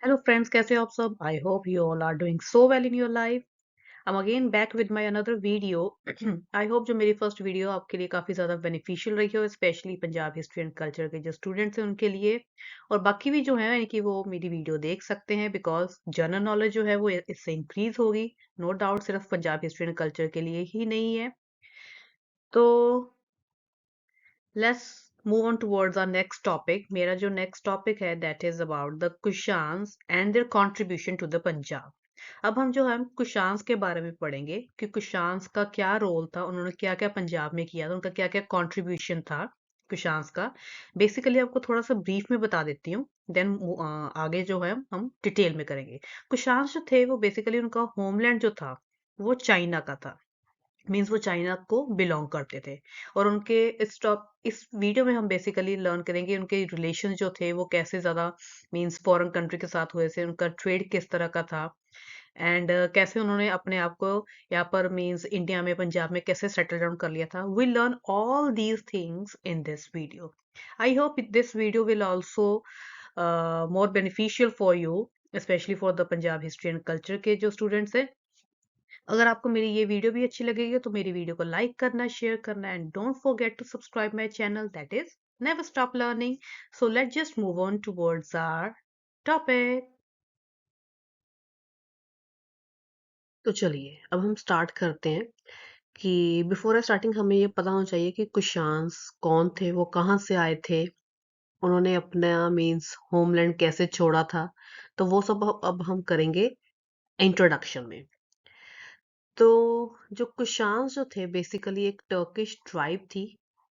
Hello friends, कैसे हो आप सब? I hope you all are doing so well in your life. I am again back with my another video. I hope जो मेरी first video आपके लिए काफ़ी ज़्यादा बेनिफिशियल रही हो, specially Punjab history and culture के जो स्टूडेंट्स हैं उनके लिए। और बाकी भी जो है यानी कि वो मेरी वीडियो देख सकते हैं, बिकॉज जनरल नॉलेज जो है वो इससे इंक्रीज होगी। नो डाउट सिर्फ पंजाब हिस्ट्री एंड कल्चर के लिए ही नहीं है। तो let's move on towards our next topic. मेरा जो नेक्स्ट टॉपिक है that is about the Kushans and their contribution to the Punjab. अब हम जो है कुशान्स के बारे में पढ़ेंगे कि कुशान्स का क्या रोल था, उन्होंने क्या क्या पंजाब में किया था, उनका क्या क्या कंट्रीब्यूशन था कुशान्स का। बेसिकली आपको थोड़ा सा ब्रीफ में बता देती हूँ, देन आगे जो है हम डिटेल में करेंगे। कुशान्स जो थे वो बेसिकली उनका होमलैंड जो था वो चाइना का था। मीन्स वो चाइना को बिलोंग करते थे। और उनके इस वीडियो में हम बेसिकली लर्न करेंगे उनके रिलेशन जो थे वो कैसे ज्यादा मीन्स फॉरेन कंट्री के साथ हुए थे, उनका ट्रेड किस तरह का था, एंड कैसे उन्होंने अपने आप को यहाँ पर मीन्स इंडिया में पंजाब में कैसे सेटल डाउन कर लिया था। We learn all these things in this video. I hope this video will also more beneficial for you, specially for the Punjab history and culture के जो स्टूडेंट्स हैं। अगर आपको मेरी ये वीडियो भी अच्छी लगेगी तो मेरी वीडियो को लाइक करना, शेयर करना, and don't forget to subscribe my channel, that is never stop learning. So let's just move on towards our topic. तो चलिए अब हम स्टार्ट करते हैं कि बिफोर स्टार्टिंग हमें ये पता होना चाहिए कि कुशान्स कौन थे, वो कहाँ से आए थे, उन्होंने अपना मीन्स होमलैंड कैसे छोड़ा था। तो वो सब अब हम करेंगे इंट्रोडक्शन में। तो जो कुशान्स जो थे बेसिकली एक टर्किश ट्राइब थी।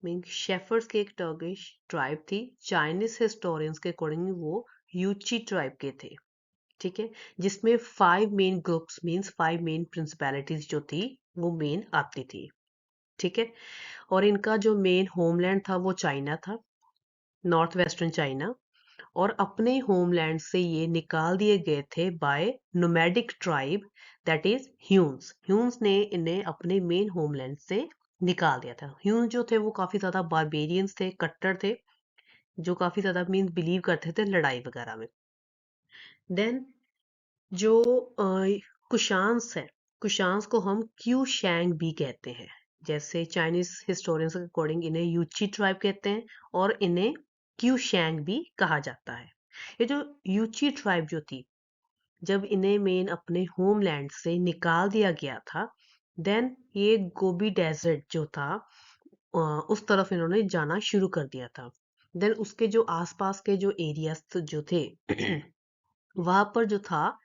मीन शेफर्ड्स की एक टर्किश ट्राइब थी। चाइनीज हिस्टोरियंस के अकॉर्डिंग वो यूची ट्राइब के थे। ठीक है, जिसमें 5 main groups means 5 main principalities जो थी वो मेन आती थी। ठीक है, और इनका जो मेन होमलैंड था वो चाइना था, नॉर्थ वेस्टर्न चाइना। और अपने होमलैंड से ये निकाल दिए गए थे by nomadic tribe, that is Huns. Huns ने इन्हें अपने मेन होमलैंड से निकाल दिया था। ह्यून्स जो थे वो काफी ज्यादा बारबेरियंस थे, कट्टर थे, जो काफी ज्यादा मीन्स बिलीव करते थे लड़ाई वगैरह में। देन जो कुशान्स है, कुशान्स को हम क्यू शैंग भी कहते हैं। जैसे चाइनीज हिस्टोरियंस के अकॉर्डिंग इन्हें यूची ट्राइब कहते हैं और इन्हें क्यू शैंग भी कहा जाता है। ये जो यूची ट्राइब जो थी, जब इन्हें मेन अपने होमलैंड से निकाल दिया गया था, देन ये गोबी डेजर्ट जो था उस तरफ इन्होंने जाना शुरू कर दिया था। देन उसके जो आसपास के जो एरियाज जो थे वहां पर जो था,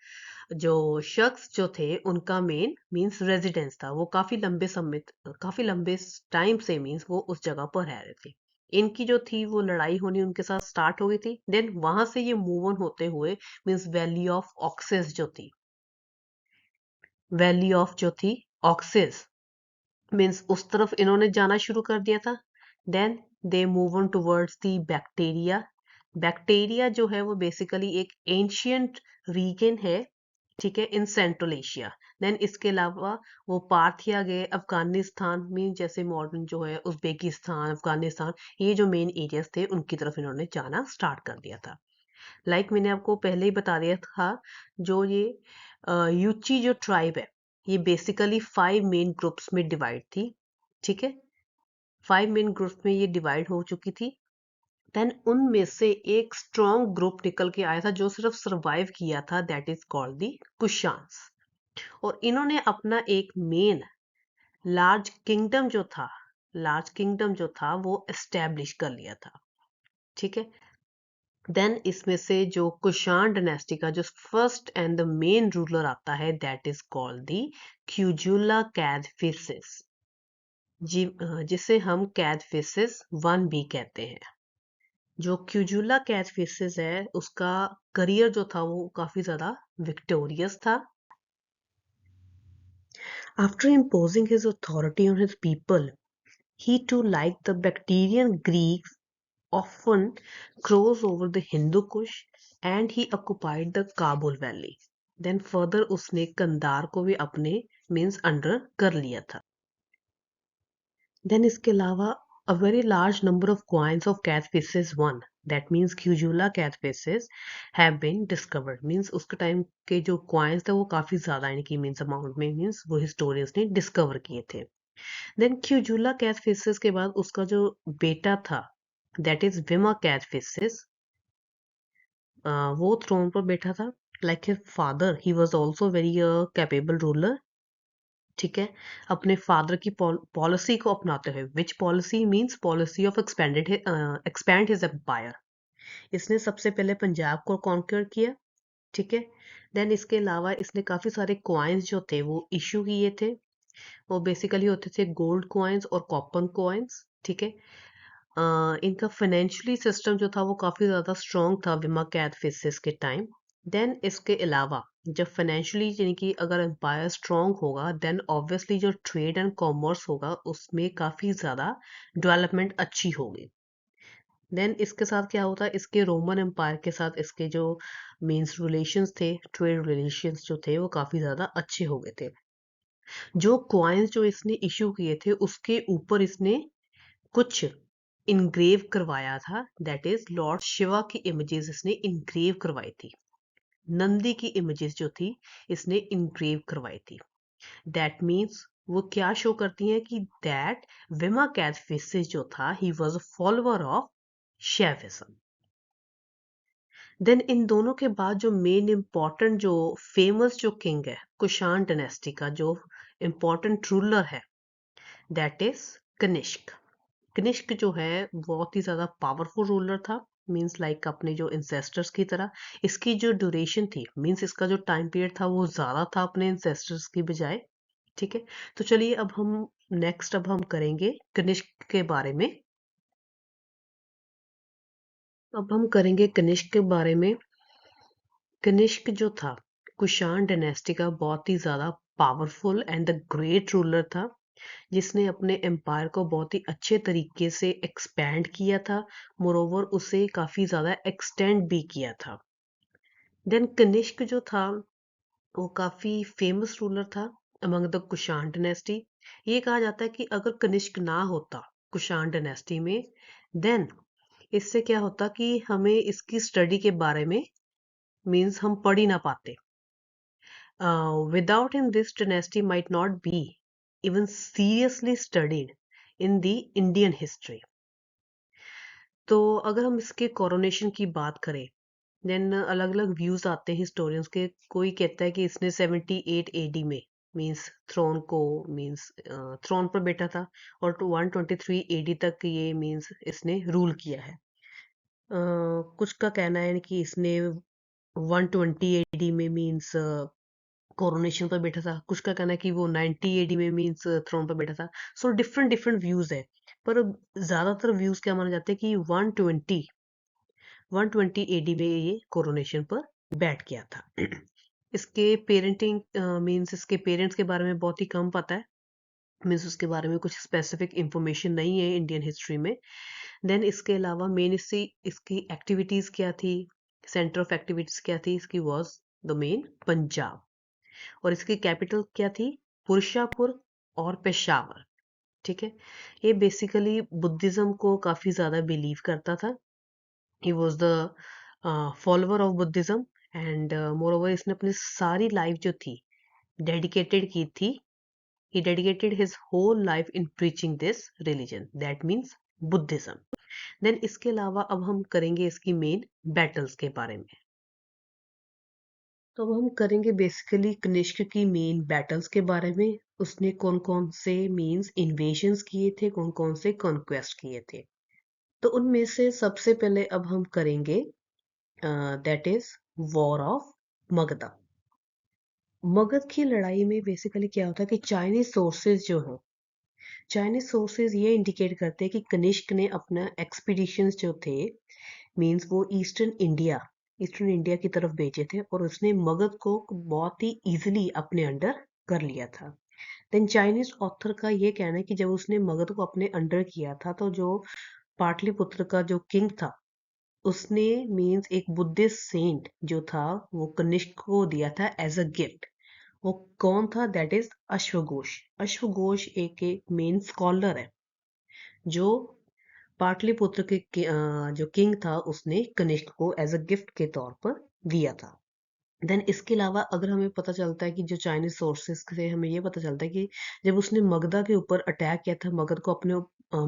जो शख्स जो थे उनका मेन मींस रेजिडेंस था, वो काफी लंबे टाइम से मींस वो उस जगह पर रह रहे थे। इनकी जो थी वो लड़ाई होनी उनके साथ स्टार्ट हो गई थी। देन वहां से ये मूव ऑन होते हुए मींस वैली ऑफ ऑक्सेस जो थी, वैली ऑफ जो थी ऑक्सेस मीन्स उस तरफ इन्होंने जाना शुरू कर दिया था। Then they move on towards the Bactria. Bactria जो है वो बेसिकली एक एंशियंट रीजन है, ठीक है, इन सेंट्रल एशिया। देन इसके अलावा वो पार्थिया गए, अफगानिस्तान में जैसे मॉडर्न जो है उज्बेकिस्तान, अफगानिस्तान, ये जो मेन एरियाज थे उनकी तरफ इन्होंने जाना स्टार्ट कर दिया था। मैंने आपको पहले ही बता दिया था, जो ये यूची जो ट्राइब है ये बेसिकली 5 मेन ग्रुप्स में डिवाइड थी। ठीक है, 5 मेन ग्रुप्स में ये डिवाइड हो चुकी थी। देन उनमें से एक स्ट्रॉन्ग ग्रुप निकल के आया था जो सिर्फ सरवाइव किया था, that is called the Kushans. और इन्होंने अपना एक मेन लार्ज किंगडम जो था वो एस्टेब्लिश कर लिया था। ठीक है, देन इसमें से जो कुशान डायनेस्टी का जो first and the main ruler आता है दैट इज कॉल्ड दी क्यूजुला कैदफिसिस, जिसे हम कैदफिसिस 1 भी कहते हैं। जो क्यूजुला कैदफिसिस है उसका करियर जो था वो काफी ज्यादा विक्टोरियस था। After imposing his authority on his people, he too, like the Bactrian Greeks, often crossed over the Hindu Kush and he occupied the Kabul Valley. Then further उसने कंधार को भी अपने मीन्स अंडर कर लिया था। देन इसके अलावा a very large number of coins of cat pieces won, that means Kujula Kadphises have been discovered, means उसके टाइम के जो कॉइन्स थे वो काफी ज्यादा यानी कि मीन्स अमाउंट में मीन्स वो हिस्टोरियंस ने डिस्कवर किए थे। देन क्यूजुला कैथ फेसेस के बाद उसका जो बेटा था that is Vima Kadphises, वो थ्रोन पर बैठा था। Like his father he was also very capable ruler, ठीक है, अपने फादर की पॉलिसी को अपनाते हुए, which policy means policy of expand his empire. इसने सबसे पहले पंजाब को कॉन्कर किया, ठीक है। देन इसके अलावा इसने काफी सारे क्वाइंस जो थे वो इशू किए थे। वो बेसिकली होते थे गोल्ड क्वाइंस और कॉपर क्वाइंस, ठीक है। इनका फाइनेंशियली सिस्टम जो था वो काफी ज्यादा स्ट्रॉन्ग था विमा कैद फेसिस के टाइम। देन इसके अलावा जब फाइनेंशियली यानी कि अगर एम्पायर स्ट्रॉन्ग होगा देन ऑब्वियसली जो ट्रेड एंड कॉमर्स होगा उसमें काफी ज्यादा डेवलपमेंट अच्छी होगी। देन इसके साथ क्या होता है, इसके रोमन एम्पायर के साथ इसके जो मीन्स रिलेशंस थे, ट्रेड रिलेशंस जो थे वो काफी ज्यादा अच्छे हो गए थे। जो क्वाइंस जो इसने इशू किए थे उसके ऊपर इसने कुछ इनग्रेव करवाया था, दैट इज लॉर्ड शिवा की इमेजेस इसने इनग्रेव करवाई थी। नंदी की इमेजेस जो थी इसने इनग्रेव करवाई थी। दैट मीन्स वो क्या शो करती हैं कि दैट विमा कैथफिसिस जो था he was a follower of Shaivism. Then इन दोनों के बाद जो मेन इंपॉर्टेंट जो फेमस जो किंग है कुषाण डायनेस्टी का जो इंपॉर्टेंट रूलर है दैट इज कनिष्क। कनिष्क जो है बहुत ही ज्यादा पावरफुल रूलर था, मींस लाइक अपने जो इंसेस्टर्स की तरह। इसकी जो ड्यूरेशन थी मींस इसका जो टाइम पीरियड था वो ज्यादा था अपने इंसेस्टर्स की बजाय, ठीक है। तो चलिए अब हम नेक्स्ट अब हम करेंगे कनिष्क के बारे में। अब हम करेंगे कनिष्क के बारे में। कनिष्क जो था कुषाण डायनेस्टी का बहुत ही ज्यादा powerful and the great ruler था, जिसने अपने एम्पायर को बहुत ही अच्छे तरीके से एक्सपैंड किया था, मोरोवर उसे काफी ज्यादा एक्सटेंड भी किया था। देन कनिष्क जो था वो काफी फेमस रूलर था अमंग द कुषाण डायनेस्टी। ये कहा जाता है कि अगर कनिष्क ना होता कुषाण डायनेस्टी में देन इससे क्या होता कि हमें इसकी स्टडी के बारे में मीन्स हम पढ़ ही ना पाते। Without him, this dynasty might not be even seriously studied in the Indian history. तो अगर हम इसके कोरोनेशन की बात करें देन अलग अलग व्यूज आते हैं हिस्टोरियंस के। कोई कहता है कि इसने 78 एडी में मींस थ्रोन को मींस थ्रोन पर बैठा था और 123 एडी तक ये मींस इसने रूल किया है। कुछ का कहना है कि इसने 120 एडी में मींस कोरोनेशन पर बैठा था। कुछ का कहना है कि वो 90 एडी में मींस थ्रोन पर बैठा था। सो डिफरेंट डिफरेंट व्यूज है, पर ज्यादातर व्यूज क्या माने जाते हैं कि 120 एडी में ये कोरोनेशन पर बैठ गया था। इसके पेरेंटिंग मींस इसके पेरेंट्स के बारे में बहुत ही कम पता है, मीन्स उसके बारे में कुछ स्पेसिफिक इंफॉर्मेशन नहीं है इंडियन हिस्ट्री में। देन इसके अलावा मेन इसकी एक्टिविटीज क्या थी, सेंटर ऑफ एक्टिविटीज क्या थी इसकी, वॉज द मेन पंजाब। और इसकी कैपिटल क्या थी, पुरुषापुर और पेशावर, ठीक है। ये बेसिकली बुद्धिज्म को काफी ज्यादा बिलीव करता था। He was the follower of Buddhism and moreover इसने अपनी सारी लाइफ जो थी डेडिकेटेड की थी। He dedicated his whole life in preaching this religion that means Buddhism. Then इसके अलावा अब हम करेंगे इसकी मेन बैटल्स के बारे में। तो अब हम करेंगे बेसिकली कनिष्क की मेन बैटल्स के बारे में। उसने कौन कौन से मीन्स इन्वेजन्स किए थे, कौन कौन से कॉन्क्वेस्ट किए थे। तो उनमें से सबसे पहले अब हम करेंगे that is war of Magadha. Magadh की लड़ाई में बेसिकली क्या होता है कि चाइनीज सोर्सेज जो है, चाइनीज सोर्सेज ये इंडिकेट करते हैं कि कनिष्क ने अपना एक्सपीडिशंस जो थे मींस वो ईस्टर्न इंडिया की तरफ भेजे थे और उसने मगध को बहुत ही इजीली अपने अंडर कर लिया था। देन चाइनीज ऑथर का ये कहना है कि जब उसने मगध को अपने अंडर किया था तो जो पाटलिपुत्र का जो किंग था उसने मींस एक बुद्धिस्ट सेंट जो था वो कनिष्क को दिया था एज अ गिफ्ट। वो कौन था, दैट इज अश्वघोष। अश्वघोष एक मेन स्कॉलर है जो पाटलिपुत्र जो किंग था उसने कनिष्क को एज अ गिफ्ट के तौर पर दिया था। देन इसके अलावा अगर हमें पता चलता है कि जो चाइनीज सोर्सेस से हमें ये पता चलता है कि जब उसने मगधा के ऊपर अटैक किया था, मगध को अपने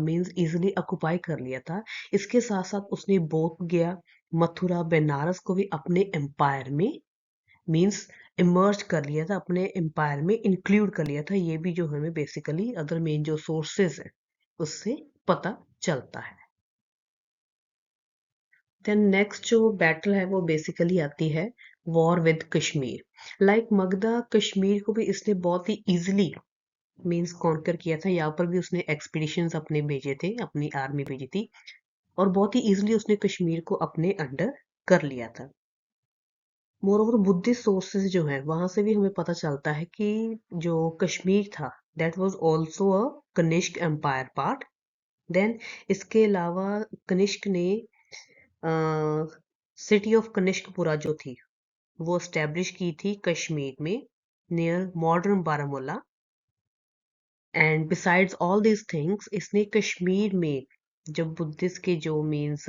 मींस इजीली ऑक्युपाई कर लिया था, इसके साथ साथ उसने बोध गया, मथुरा, बनारस को भी अपने एम्पायर में मींस इमर्ज कर लिया था, अपने एम्पायर में इंक्लूड कर लिया था। ये भी जो हमें बेसिकली अदर मेन जो सोर्सेस है उससे पता चलता है। देन नेक्स्ट जो बैटल है वो बेसिकली आती है war with Kashmir. Like Magadha, Kashmir को भी इसने बहुत ही इजीली मींस कॉन्कर किया था। यहाँ पर भी उसने एक्सपीडिशंस अपने भेजे थे, अपनी आर्मी भेजी थी, और बहुत ही इजीली उसने कश्मीर को अपने अंडर कर लिया था। मोरोवर बुद्धिस्ट सोर्सेज जो है वहां से भी हमें पता चलता है कि जो कश्मीर था that was also a Kanishka empire part. Then इसके अलावा कनिष्क ने सिटी ऑफ कनिष्कपुरा जो थी वो स्टैब्लिश की थी कश्मीर में, near modern Baramulla. And besides all these things इसने कश्मीर में जब बुद्धिस्ट के जो मीन्स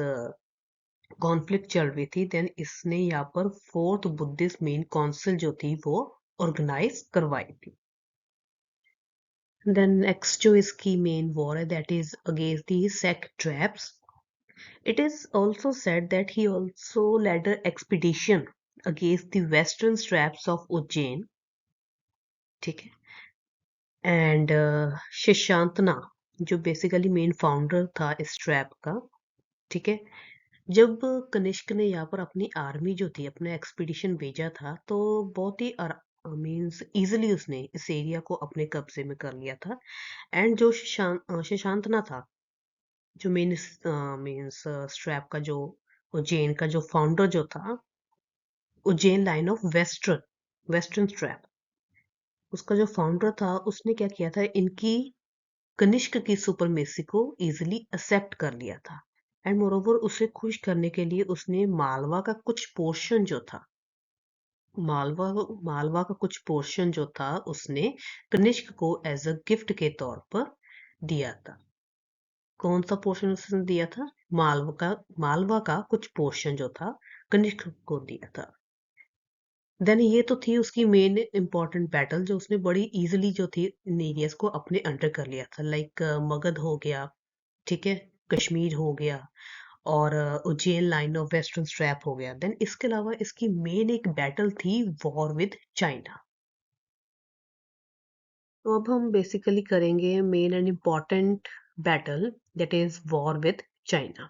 कॉन्फ्लिक्ट चल रही थी, देन इसने यहाँ पर फोर्थ बुद्धिस्ट मेन काउंसिल जो थी वो ऑर्गेनाइज करवाई थी। देन नेक्स्ट जो इसकी मेन वॉर है that is against the satraps. It is also said that he also led an expedition against the western straps of Ujjain, ठीक है। एंड शशांतना जो बेसिकली मेन फाउंडर था इस ट्रैप का, ठीक है। जब कनिष्क ने यहाँ पर अपनी आर्मी जो थी अपना एक्सपीडिशन भेजा था तो बहुत ही मीन्स इजिली उसने इस एरिया को अपने कब्जे में कर लिया था। एंड जो शशांतना था, जो मेन मीन्स स्ट्रैप का जो उज्जैन का जो फाउंडर जो था, Ujjain line of western strap, उसका जो फाउंडर था उसने क्या किया था, इनकी कनिष्क की सुपरमेसी को इजीली एक्सेप्ट कर लिया था। एंड मोरोवर उसे खुश करने के लिए उसने मालवा का कुछ पोर्शन जो था, मालवा मालवा का कुछ पोर्शन जो था उसने कनिष्क को एज अ गिफ्ट के तौर पर दिया था। कौन सा पोर्शन उसने दिया था? मालवा का कुछ पोर्शन जो था कनिष्क को दिया था। देन ये तो थी उसकी मेन इंपॉर्टेंट बैटल जो उसने बड़ी इजीली जो थी इन एरियाज को अपने अंडर कर लिया था। लाइक मगध हो गया, ठीक है, कश्मीर हो गया, और Ujjain line of western strap हो गया। देन इसके अलावा इसकी मेन एक बैटल थी वॉर विद चाइना। तो अब हम बेसिकली करेंगे main and important battle that is war with China.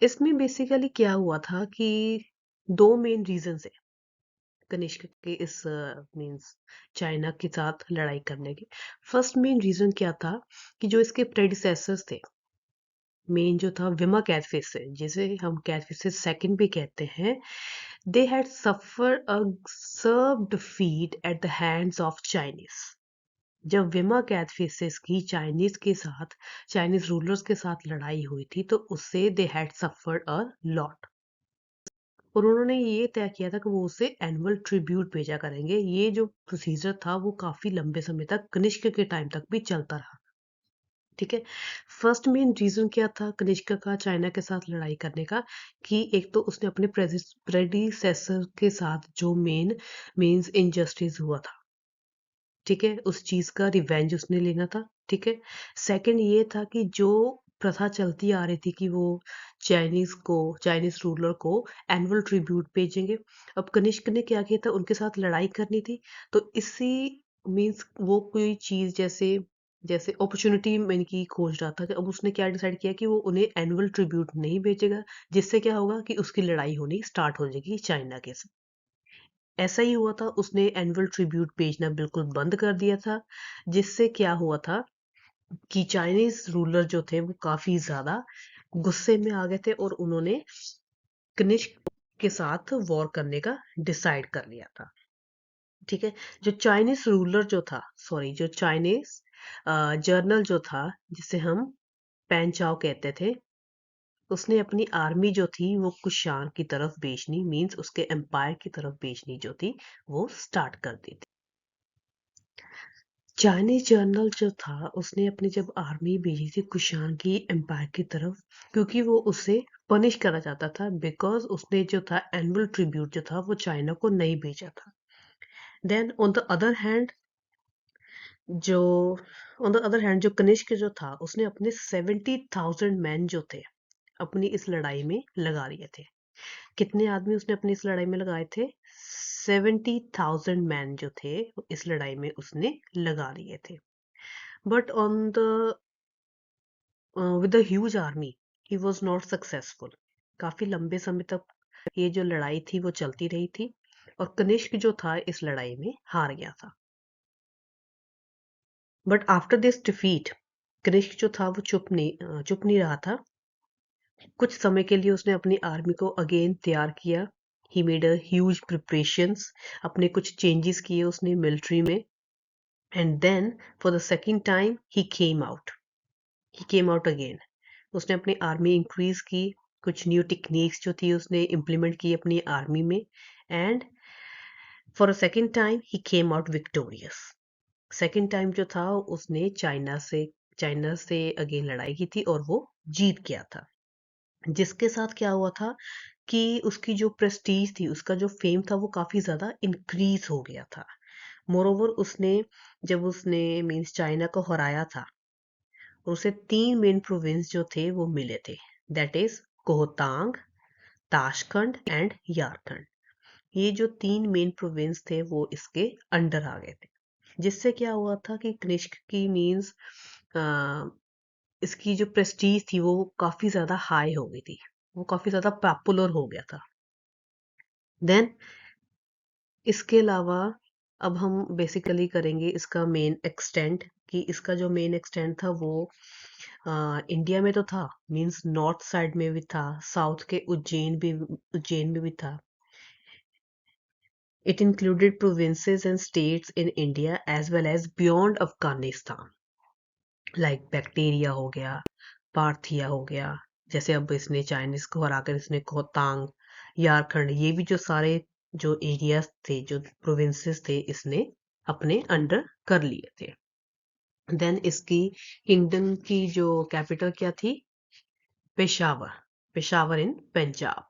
इसमें बेसिकली क्या हुआ था कि दो मेन रीजन है कनिष्क के इस मींस चाइना के साथ लड़ाई करने के। फर्स्ट मेन रीजन क्या था कि जो इसके प्रेडिसेसर्स थे, मेन जो था विमा कैथफिस से, जिसे हम कैथफिस सेकंड भी कहते हैं, they had suffer a severe defeat at the hands of Chinese. जब विमा कैथफिस की चाइनीज के साथ, चाइनीज रूलर्स के साथ लड़ाई हुई थी तो उससे they had suffered a lot, और उन्होंने ये तय किया था कि वो उसे एनुअल ट्रिब्यूट भेजा करेंगे। ये जो प्रोसीजर था वो काफी लंबे समय तक कनिष्क के टाइम तक भी चलता रहा, ठीक है। फर्स्ट मेन रीजन क्या था कनिष्क का चाइना के साथ लड़ाई करने का, कि एक तो उसने अपने प्रेडिसेसर के साथ जो मीन्स इनजस्टिस हुआ था, ठीक है, उस चीज का रिवेंज उसने लेना था, ठीक है। सेकंड ये था कि जो प्रथा चलती आ रही थी कि वो चाइनीज रूलर को एनुअल ट्रिब्यूट भेजेंगे। अब कनिष्क ने क्या किया था, उनके साथ लड़ाई करनी थी, तो इसी मीन्स वो कोई चीज जैसे जैसे अपॉर्चुनिटी में की खोज रहा था कि अब उसने क्या डिसाइड किया कि वो उन्हें एनुअल ट्रिब्यूट नहीं भेजेगा, जिससे क्या होगा कि उसकी लड़ाई होनी स्टार्ट हो जाएगी चाइना के साथ। ऐसा ही हुआ था, उसने एनुअल ट्रिब्यूट भेजना बिल्कुल बंद कर दिया था, जिससे क्या हुआ था कि चाइनीज रूलर जो थे वो काफी ज्यादा गुस्से में आ गए थे और उन्होंने कनिष्क के साथ वॉर करने का डिसाइड कर लिया था, ठीक है। जो चाइनीज रूलर जो था, सॉरी, जो चाइनीज जर्नल जो था जिसे हम पेन चाओ कहते थे, उसने अपनी आर्मी जो थी वो कुशान की तरफ भेजनी, मींस उसके एम्पायर की तरफ भेजनी जो थी वो स्टार्ट कर दी थी। चाइनीज जनरल जो था उसने अपनी जब आर्मी भेजी थी कुशान की एम्पायर की तरफ, क्योंकि वो उसे पनिश करना चाहता था, बिकॉज उसने जो था एनुअल ट्रिब्यूट जो था वो चाइना को नहीं भेजा था। Then on the other hand जो जो कनिष्क जो था उसने अपने 70,000 मैन जो थे अपनी इस लड़ाई में लगा लिए थे। कितने आदमी उसने अपनी इस लड़ाई में लगाए थे? 70,000 मैन जो थे इस लड़ाई में उसने लगा लिए थे। But on the with the huge army he was not successful. काफी लंबे समय तक ये जो लड़ाई थी वो चलती रही थी और कनिष्क जो था इस लड़ाई में हार गया था। But after this defeat Kanishka जो था वो चुप नहीं रहा था। कुछ समय के लिए उसने अपनी आर्मी को अगेन तैयार किया। He made a huge preparations, अपने कुछ चेंजेस किए उसने मिलिट्री में। And then for the second time he came out again. उसने अपनी आर्मी इंक्रीज की, कुछ न्यू टेक्निक्स जो थी उसने इम्प्लीमेंट की अपनी आर्मी में। And for a second time he came out victorious. Second time जो था उसने चाइना से अगेन लड़ाई की थी और वो जीत गया था। जिसके साथ क्या हुआ था कि उसकी जो प्रेस्टीज थी, उसका जो फेम था वो काफी ज्यादा इंक्रीज हो गया था। मोरोवर जब उसने मीन्स चाइना को हराया था, उसे 3 मेन प्रोविंस जो थे वो मिले थे। That is Khotan, Tashkent and Yarkand. ये जो 3 मेन प्रोविंस थे वो इसके अंडर आ गए थे। जिससे क्या हुआ था कि कनिष्क की मीन्स इसकी जो प्रेस्टीज थी वो काफी ज्यादा हाई हो गई थी, वो काफी ज्यादा पॉपुलर हो गया था। देन इसके अलावा अब हम बेसिकली करेंगे इसका मेन एक्सटेंट, कि इसका जो मेन एक्सटेंट था वो इंडिया में तो था, मींस नॉर्थ साइड में भी था, साउथ के उज्जैन में भी था। It included provinces and states in India as well as beyond Afghanistan, like Bactria हो गया, पार्थिया हो गया। जैसे अब इसने चाइनीज को हराकर इसने कोहतांग, यारखंड, ये भी जो सारे जो एरियाज थे, जो प्रोविंसेस थे, इसने अपने अंडर कर लिए थे। देन इसकी किंगडम की जो कैपिटल क्या थी? पेशावर, पेशावर इन पंजाब।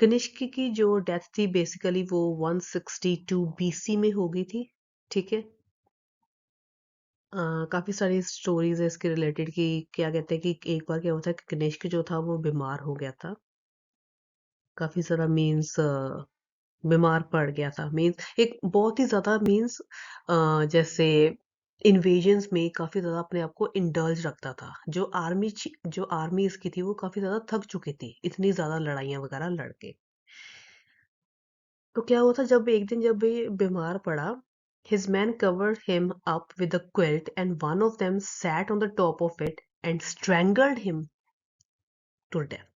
कनिष्क की जो डेथ थी बेसिकली वो 162 बीसी में हो गई थी। ठीक है। काफी सारी स्टोरीज है इसके रिलेटेड कि क्या कहते हैं कि एक बार क्या हुआ था कि कनिष्क जो था वो बीमार हो गया था, काफी सारा मीन्स बीमार पड़ गया था, मीन्स एक बहुत ही ज्यादा मीन्स जैसे इन्वेजन्स में काफी ज्यादा अपने आप को इंडल्ज रखता था। जो आर्मी इसकी थी वो काफी ज्यादा थक चुकी थी इतनी ज्यादा लड़ाइयां वगैरह लड़के। तो क्या हुआ था जब एक दिन जब ये बीमार पड़ा, his men covered him up with a quilt and one of them sat on the top of it and strangled him to death।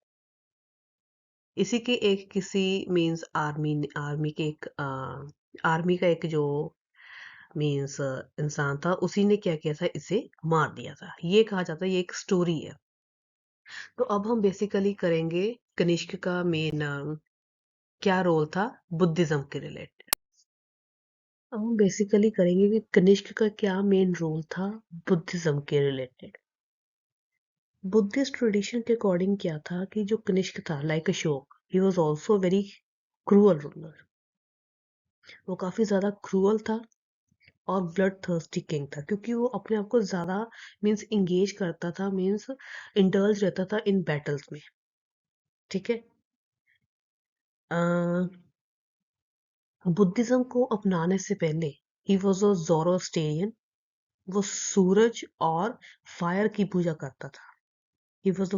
इसी के एक किसी मींस आर्मी के एक आर्मी का एक जो मींस इंसान था, उसी ने क्या किया था, इसे मार दिया था, ये कहा जाता है, ये एक स्टोरी है। तो अब हम बेसिकली करेंगे कनिष्क का मेन क्या रोल था बुद्धिज्म के रिलेटेड। अब हम बेसिकली करेंगे कि कनिष्क का क्या मेन रोल था बुद्धिज्म के रिलेटेड। बुद्धिस्ट ट्रेडिशन के अकॉर्डिंग क्या था कि जो कनिष्क था, like Ashok, he was also very cruel ruler. वो काफी ज्यादा क्रूअल था और ब्लड थर्स्टी किंग था, क्योंकि वो अपने आप को ज्यादा मींस इंगेज करता था, मींस इंडल्ज रहता था इन बैटल्स में। ठीक है। बुद्धिज्म को अपनाने से पहले ही वॉज अ जोरोस्टेरियन। वो सूरज और फायर की पूजा करता था। He was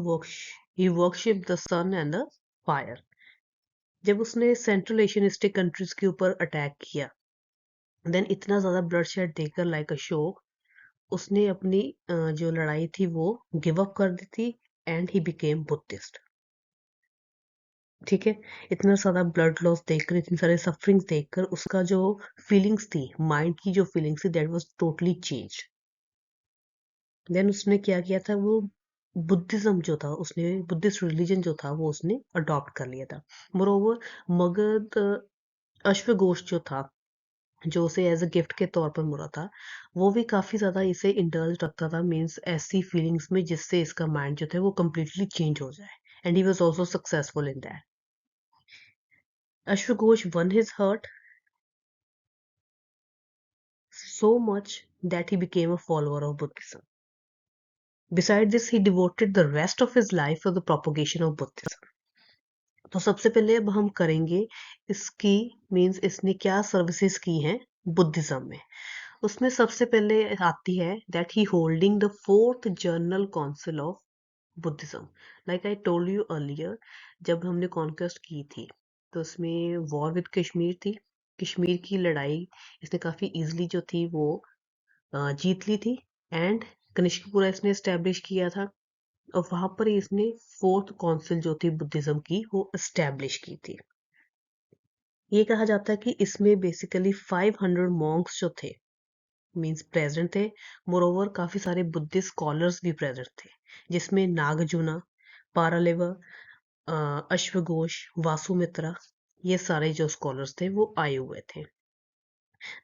he worship the sun and the fire. जब उसने सेंट्रल एशियनिस्टिक कंट्रीज के ऊपर अटैक किया, देन इतना ज्यादा ब्लड शेड देकर लाइक अशोक, उसने अपनी जो लड़ाई थी वो गिव अप कर दी थी एंड ही बिकेम बुद्धिस्ट। ठीक है। इतना सारा ब्लड लॉस देखकर, इतनी सारे सफरिंग्स देखकर, उसका जो फीलिंग्स थी, माइंड की जो फीलिंग्स थी, that was totally change. Then उसने क्या किया था, वो बुद्धिज्म जो था, उसने बुद्धिस्ट रिलीजन जो था वो उसने अडॉप्ट कर लिया था। मोरोवर मगध अश्वघोष जो था, जो उसे एज अ गिफ्ट के तौर पर मिला था, वो भी काफी ज्यादा इसे इंडल्ज रखता था, मीन्स ऐसी फीलिंग्स में जिससे इसका माइंड जो था वो कम्प्लीटली चेंज हो जाए, and he was also successful in that. Ashwaghosh won his heart so much that he became a follower of Buddhism. Besides this, he devoted the rest of his life to the propagation of Buddhism. तो सबसे पहले अब हम करेंगे इसकी, means इसने क्या services की हैं बुद्धिज्म में. उसमें सबसे पहले आती है that he holding the fourth journal council of Buddhism. Like I told you earlier, जब हमने कॉन्क्वेस्ट की थी तो उसमें वॉर विद कश्मीर थी. कश्मीर की लड़ाई इसने काफी इजीली जो थी वो जीत ली थी, एंड कनिष्कपुरा इसने एस्टेब्लिश किया था, और वहां पर ही इसने फोर्थ काउंसिल जो थी बुद्धिज्म की वो एस्टेब्लिश की थी. ये कहा जाता है कि इसमें बेसिकली 500 मॉन्क्स जो थे, मींस प्रेजेंट थे. मोरोवर काफी सारे बुद्धिस्ट स्कॉलर्स भी प्रेजेंट थे, जिसमें नागार्जुना, पारालेवा, अश्वघोष, वासुमित्रा, ये सारे जो स्कॉलर्स थे वो आए हुए थे.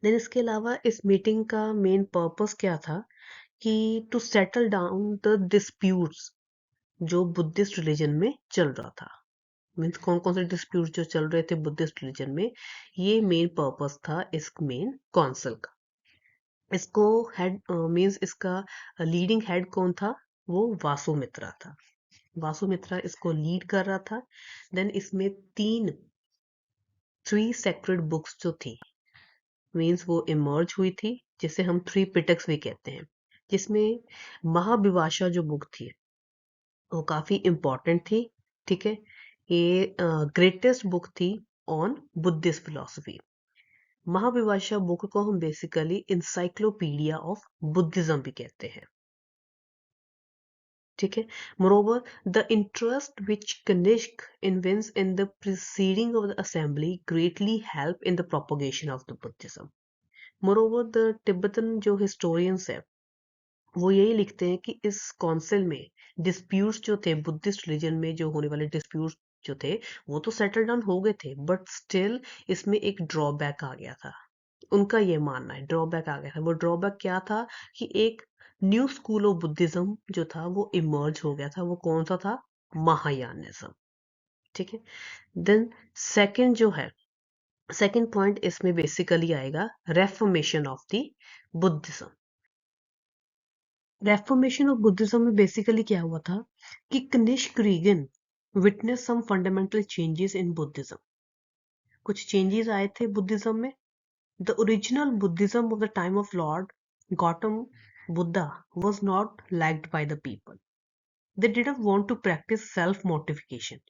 देन इसके अलावा इस मीटिंग का मेन पर्पस क्या था कि to settle down the disputes जो बुद्धिस्ट रिलीजन में चल रहा था. मीन्स कौन कौन से डिस्प्यूट जो चल रहे थे बुद्धिस्ट रिलीजन में, ये मेन पर्पस था इस मेन काउंसिल का. इसको हेड, मीन्स इसका लीडिंग हेड कौन था, वो वासुमित्रा था. वासुमित्रा इसको लीड कर रहा था. देन इसमें थ्री सेक्रेड बुक्स जो थी, मीन्स वो इमर्ज हुई थी, जिसे हम थ्री पिटक्स भी कहते हैं, जिसमें महाविभाषा जो बुक थी वो काफी इम्पोर्टेंट थी. ठीक है, ये ग्रेटेस्ट बुक थी ऑन बुद्धिस्ट फिलोसफी. महाविभाषा बुक को हम बेसिकली इंसाइक्लोपीडिया ऑफ बुद्धिज्म भी कहते हैं. ठीक है. Moreover the interest which Kanishka evinced in the proceeding of the assembly greatly help in the propagation of the Buddhism. Moreover the Tibetan जो historians है वो यही लिखते हैं कि इस काउंसिल में डिस्प्यूट्स जो थे बुद्धिस्ट रिलीजन में, जो होने वाले डिस्प्यूट्स जो थे वो तो सेटल डाउन हो गए थे, बट स्टिल इसमें एक ड्रॉबैक आ गया था. उनका ये मानना है ड्रॉबैक आ गया था. वो ड्रॉबैक क्या था कि एक न्यू स्कूल ऑफ बुद्धिज्म जो था वो इमर्ज हो गया था. वो कौन सा था, महायानिज्म. ठीक है. देन सेकंड जो है, सेकंड पॉइंट इसमें बेसिकली आएगा reformation of the Buddhism. Reformation of Buddhism में बेसिकली क्या हुआ था कि Kanishka reign witness some fundamental changes in Buddhism. कुछ चेंजेस आए थे बुद्धिज्म में. The original Buddhism of the time of Lord Gautama Buddha was not liked by the people. They didn't want to practice self mortification.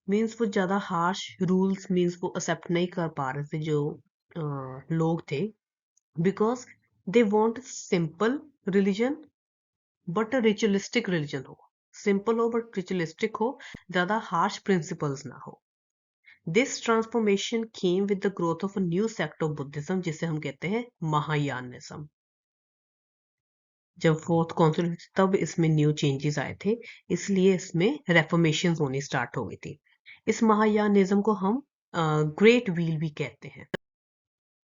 Means वो ज़्यादा harsh rules means वो accept नहीं कर पा रहे थे जो लोग थे, because they want simple religion but a ritualistic religion हो. सिंपल हो बट रिचुअलिस्टिक हो, ज़्यादा हार्श प्रिंसिपल्स ना हो. This transformation came with the growth of a new sect of Buddhism, जिसे हम कहते हैं महायानिज्म. जब फोर्थ काउंसिल तब इसमें न्यू चेंजेस आए थे, इसलिए इसमें रेफॉर्मेशन होनी स्टार्ट हो गई थी. इस महायानिज्म को हम ग्रेट व्हील भी कहते हैं.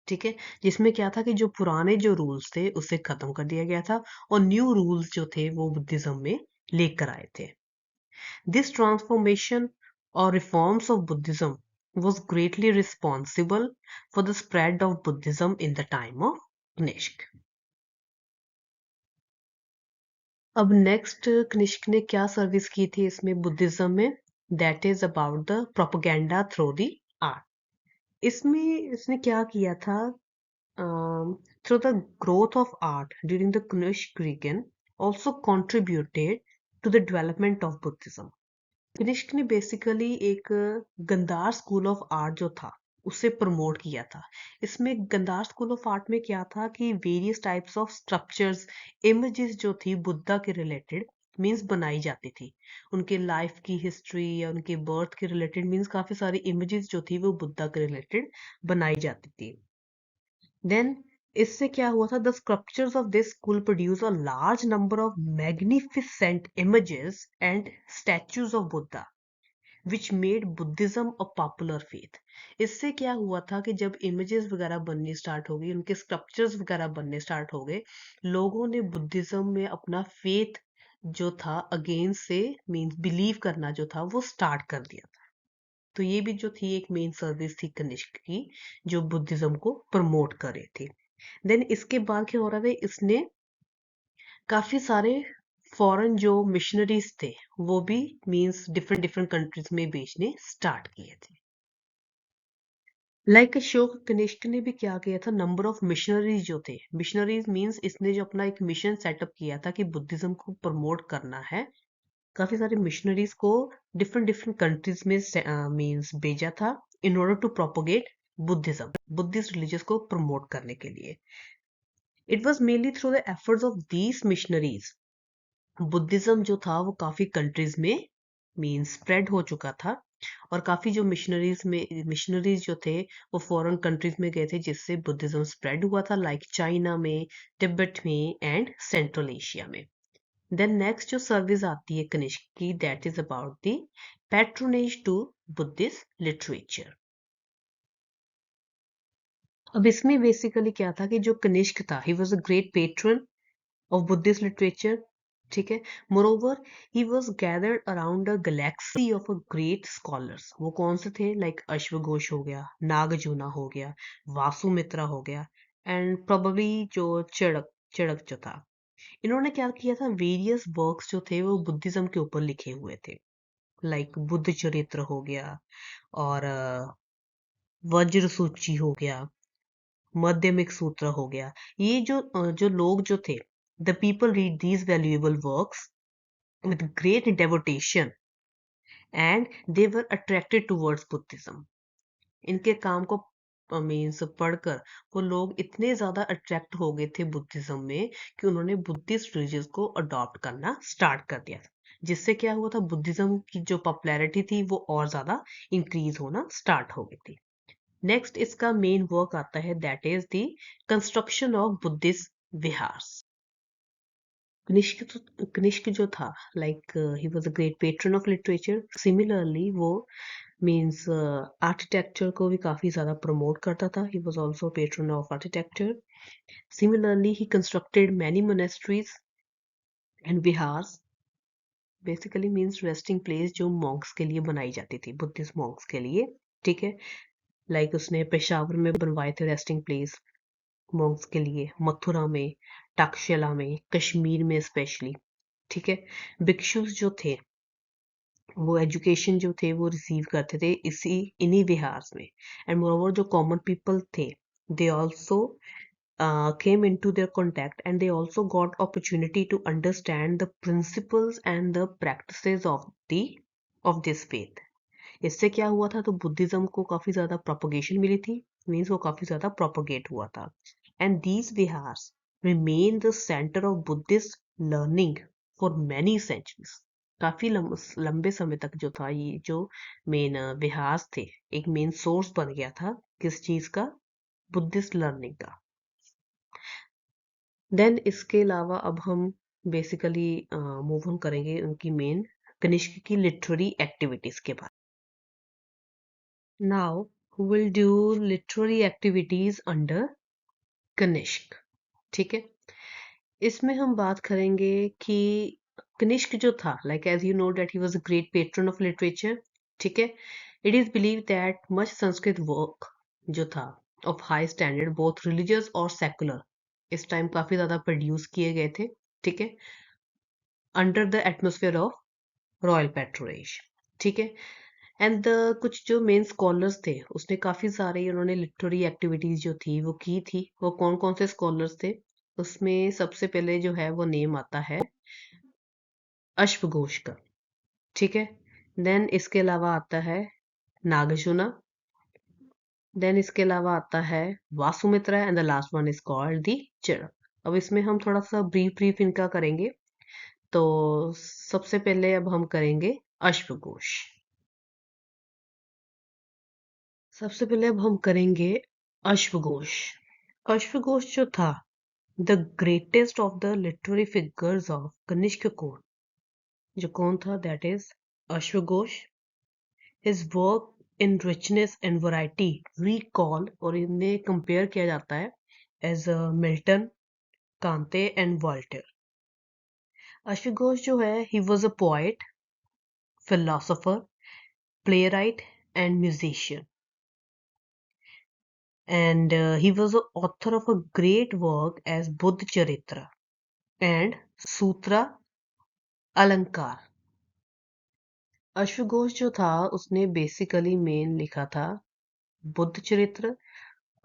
ठीक है, जिसमें क्या था कि जो पुराने जो रूल्स थे उसे खत्म कर दिया गया था और न्यू रूल्स जो थे वो बुद्धिज्म में लेकर आए थे. दिस ट्रांसफॉर्मेशन और reforms of Buddhism was greatly responsible for the spread of Buddhism in the time of Kanishk. अब नेक्स्ट कनिष्क ने क्या सर्विस की थी इसमें बुद्धिज्म में, that is about the propaganda through the art. इसमें इसने क्या किया था, through the growth of art during the Kanishka reign also contributed to the development of Buddhism. कनिष्क ने बेसिकली एक गंधार स्कूल ऑफ आर्ट जो था उसे प्रमोट किया था. इसमें गंधार स्कूल ऑफ आर्ट में क्या था कि various types of structures, images जो थी बुद्धा के रिलेटेड मीन्स बनाई जाती थी. उनके लाइफ की हिस्ट्री या उनके बर्थ के रिलेटेड मीन्स काफी सारी इमेजेस जो थी वो बुद्धा के रिलेटेड बनाई जाती थी. देन इससे क्या हुआ था, the sculptures of this school produce a large number of magnificent images and statues of Buddha. Which made Buddhism a popular faith. इससे क्या हुआ था कि जब इमेजेस वगैरह बननी स्टार्ट हो गई, उनके स्कल्पचर्स वगैरह बनने स्टार्ट हो गए, लोगों ने बुद्धिज्म में अपना फेथ जो था अगेंस्ट से मीन्स बिलीव करना जो था वो स्टार्ट कर दिया था। तो ये भी जो थी एक मेन सर्विस थी कनिष्क की, जो बुद्धिज्म को प्रमोट कर रहे थे। देन इसके बाद क्या हो रहा था, इसने काफी सारे फॉरेन जो मिशनरीज थे वो भी मींस डिफरेंट डिफरेंट कंट्रीज में भेजने स्टार्ट किए थे। लाइक अशोक कनिष्क ने भी क्या किया था, नंबर ऑफ मिशनरीज जो थे, मिशनरीज मींस इसने जो अपना एक मिशन सेटअप किया था कि बुद्धिज्म को प्रमोट करना है, काफी सारे मिशनरीज को डिफरेंट डिफरेंट कंट्रीज में मींस भेजा था in order to propagate Buddhism, Buddhist religious को प्रमोट करने के लिए। It was mainly through the efforts of these missionaries Buddhism जो था वो काफी कंट्रीज में मीन स्प्रेड हो चुका था, और काफी जो मिशनरीज जो थे वो फॉरेन कंट्रीज में गए थे, जिससे बुद्धिज्म स्प्रेड हुआ था, लाइक चाइना में, तिब्बत में एंड सेंट्रल एशिया में। देन नेक्स्ट जो सर्विस आती है कनिष्क की, that is about the patronage to Buddhist literature. अब इसमें बेसिकली क्या था कि जो कनिष्क था, he was a great patron of Buddhist literature, ठीक है। moreover he was gathered around a galaxy of a great scholars। वो कौन से थे, लाइक अश्वघोष हो गया, नागार्जुना हो गया, वासुमित्रा हो गया, एंड प्रोबेबली जो चड़क चड़क जो था। इन्होंने क्या किया था, वेरियस वर्क्स जो थे वो बुद्धिज्म के ऊपर लिखे हुए थे, लाइक बुद्ध चरित्र हो गया, और वज्र सूची हो गया, माध्यमिक सूत्र हो गया। ये जो लोग जो थे, the people read these valuable works with great devotion and they were attracted towards Buddhism। इनके काम को मीन्स पढ़कर वो लोग इतने ज्यादा अट्रैक्ट हो गए थे बुद्धिज्म में कि उन्होंने बुद्धिस्ट रिलीजन को अडॉप्ट करना स्टार्ट कर दिया, जिससे क्या हुआ था, बुद्धिज्म की जो पॉपुलैरिटी थी वो और ज्यादा इंक्रीज होना स्टार्ट हो गई थी। नेक्स्ट इसका मेन वर्क आता है, that is the construction of Buddhist viharas. Kanishka जो था, like he was a great patron of literature. Similarly वो मीन्स आर्किटेक्चर को भी काफी ज्यादा प्रमोट करता था, he was also patron of architecture. Similarly he constructed many monasteries and viharas, basically means resting place जो मॉन्क्स के लिए बनाई जाती थी, बुद्धिस्ट मॉन्क्स के लिए, ठीक है। लाइक उसने पेशावर में बनवाए थे रेस्टिंग प्लेस मॉन्क्स के लिए, मथुरा में, तक्षशिला में, कश्मीर में स्पेशली, ठीक है। भिक्षुस जो थे वो एजुकेशन जो थे वो रिसीव करते थे इन्हीं विहार्स में, एंड मोरोवर जो कॉमन पीपल थे, they also came into their contact and they also got opportunity to understand the principles and the practices of this faith। इससे क्या हुआ था, तो बुद्धिज्म को काफी ज्यादा प्रोपोगेशन मिली थी, मीन्स वो काफी ज्यादा प्रोपोगेट हुआ था, and these viharas remain the centre of Buddhist learning for many centuries. काफी लंबे समय तक जो था ये जो मेन विहार्स थे, एक मेन सोर्स बन गया था किस चीज का, बुद्धिस्ट लर्निंग का। देन इसके अलावा अब हम बेसिकली मूव ऑन करेंगे उनकी मेन कनिष्क की लिटरेरी एक्टिविटीज के बारे में। Now will do literary activities under Kanishka, ठीक है। इसमें हम बात करेंगे कि कनिष्क जो था, like as you know that he was a great patron of literature, ठीक है। It is believe that much Sanskrit work जो था of high standard both religious और सेकुलर इस टाइम काफी ज्यादा प्रोड्यूस किए गए थे, ठीक है, under the atmosphere of royal patronage, ठीक है। एंड कुछ जो मेन स्कॉलर्स थे उसने काफी सारे उन्होंने लिटरेरी एक्टिविटीज जो थी वो की थी। वो कौन कौन से स्कॉलर्स थे, उसमें सबसे पहले जो है वो नेम आता है अश्वघोष का, ठीक है। देन इसके अलावा आता है नागार्जुना, देन इसके अलावा आता है Vasumitra, and the last one is called the Charak. अब इसमें हम थोड़ा सा ब्रीफ ब्रीफ इनका करेंगे। तो सबसे पहले अब हम करेंगे अश्वघोष। सबसे पहले अब हम करेंगे अश्वघोष। अश्वघोष जो था the greatest of the literary figures of Kanishka court, जो कौन था, that is अश्वघोष। His work in richness and variety recall और इन्हें कंपेयर किया जाता है as Milton, Kant and Voltaire. अश्वघोष जो है he was a poet, philosopher, playwright, and musician. And he was the author of a great work as Buddha Charitra and Sutra Alankar. अश्वघोष जो था उसने बेसिकली मेन लिखा था बुद्ध चरित्र,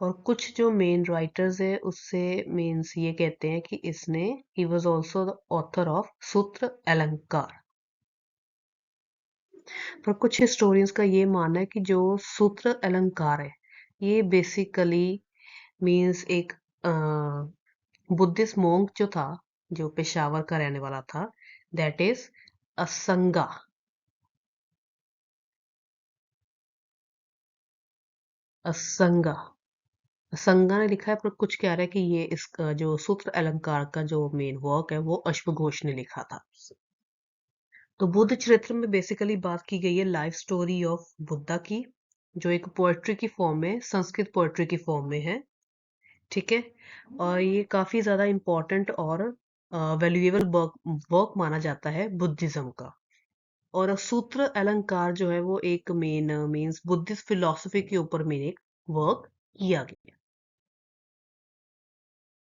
और कुछ जो मेन राइटर्स है उससे मीन्स ये कहते हैं कि इसने ही was also the author of सूत्र अलंकार। पर कुछ हिस्टोरियंस का ये मानना है कि जो सूत्र अलंकार है ये बेसिकली मीन्स एक बुद्धिस्ट मोंक जो था, जो पेशावर का रहने वाला था, दैट इज असंगा। असंगा असंगा ने लिखा है, पर कुछ कह रहा है कि ये इसका जो सूत्र अलंकार का जो मेन वर्क है वो अश्वघोष ने लिखा था। तो बुद्ध चरित्र में बेसिकली बात की गई है लाइफ स्टोरी ऑफ बुद्धा की, जो एक पोएट्री की फॉर्म में, संस्कृत पोएट्री की फॉर्म में है। ठीक है, और ये काफी ज्यादा इम्पोर्टेंट और वैल्यूएबल वर्क माना जाता है बुद्धिज्म का। और सूत्र अलंकार जो है वो एक मेन मीन्स बुद्धिस्ट फिलोसफी के ऊपर मेन एक वर्क किया गया।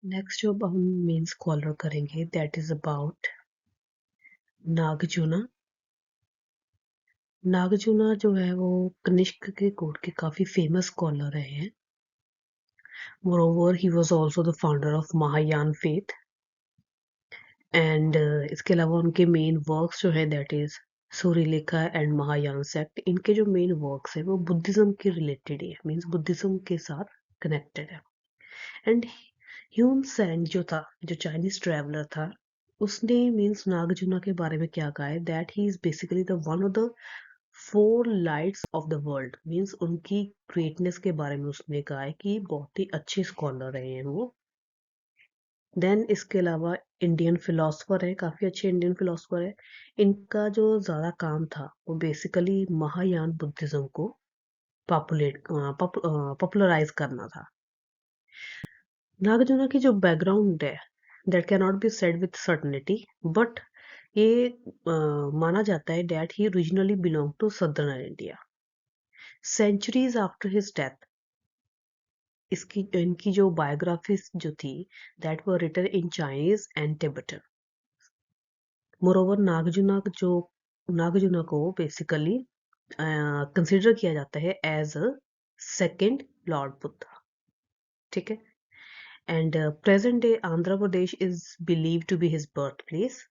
नेक्स्ट जो हम मेन स्कॉलर करेंगे that is about Nagarjuna. Nagarjuna जो है वो कनिष्क के कोर्ट के काफी फेमस स्कॉलर रहे हैं। Moreover he was also the founder of Mahayana faith. And इसके अलावा उनके मेन वर्क्स जो है that is Suryalekha and Mahayana sect. इनके जो मेन वर्क्स है वो बुद्धिज्म के रिलेटेड है, मीन्स बुद्धिज्म के साथ कनेक्टेड है। एंड ह्यून सेंग जो था, जो चाइनीज ट्रेवलर था, उसने मीन्स नागार्जुना के बारे में क्या कहा है that he is basically the one of the four lights off the world. Means उनकी ग्रेटनेस के बारे में उसने कहा है कि बहुत ही अच्छे स्कॉलर रहे हैं वो। देन इसके अलावा इंडियन फिलोसफर है, काफी अच्छे इंडियन फिलोसफर है। इनका जो ज्यादा काम था वो बेसिकली महायान बुद्धिज्म को पॉपुलराइज करना था। नागार्जुना की जो बैकग्राउंड है that can not be said with certainty, but ये माना जाता है that he originally belong to southern India. Centuries after his death इसकी इनकी जो बायोग्राफीज जो थी that were written in Chinese and Tibetan. Moreover Nagarjuna को बेसिकली कंसिडर किया जाता है as a second lord Buddha. ठीक है, and present day Andhra Pradesh is believe to be his birth place.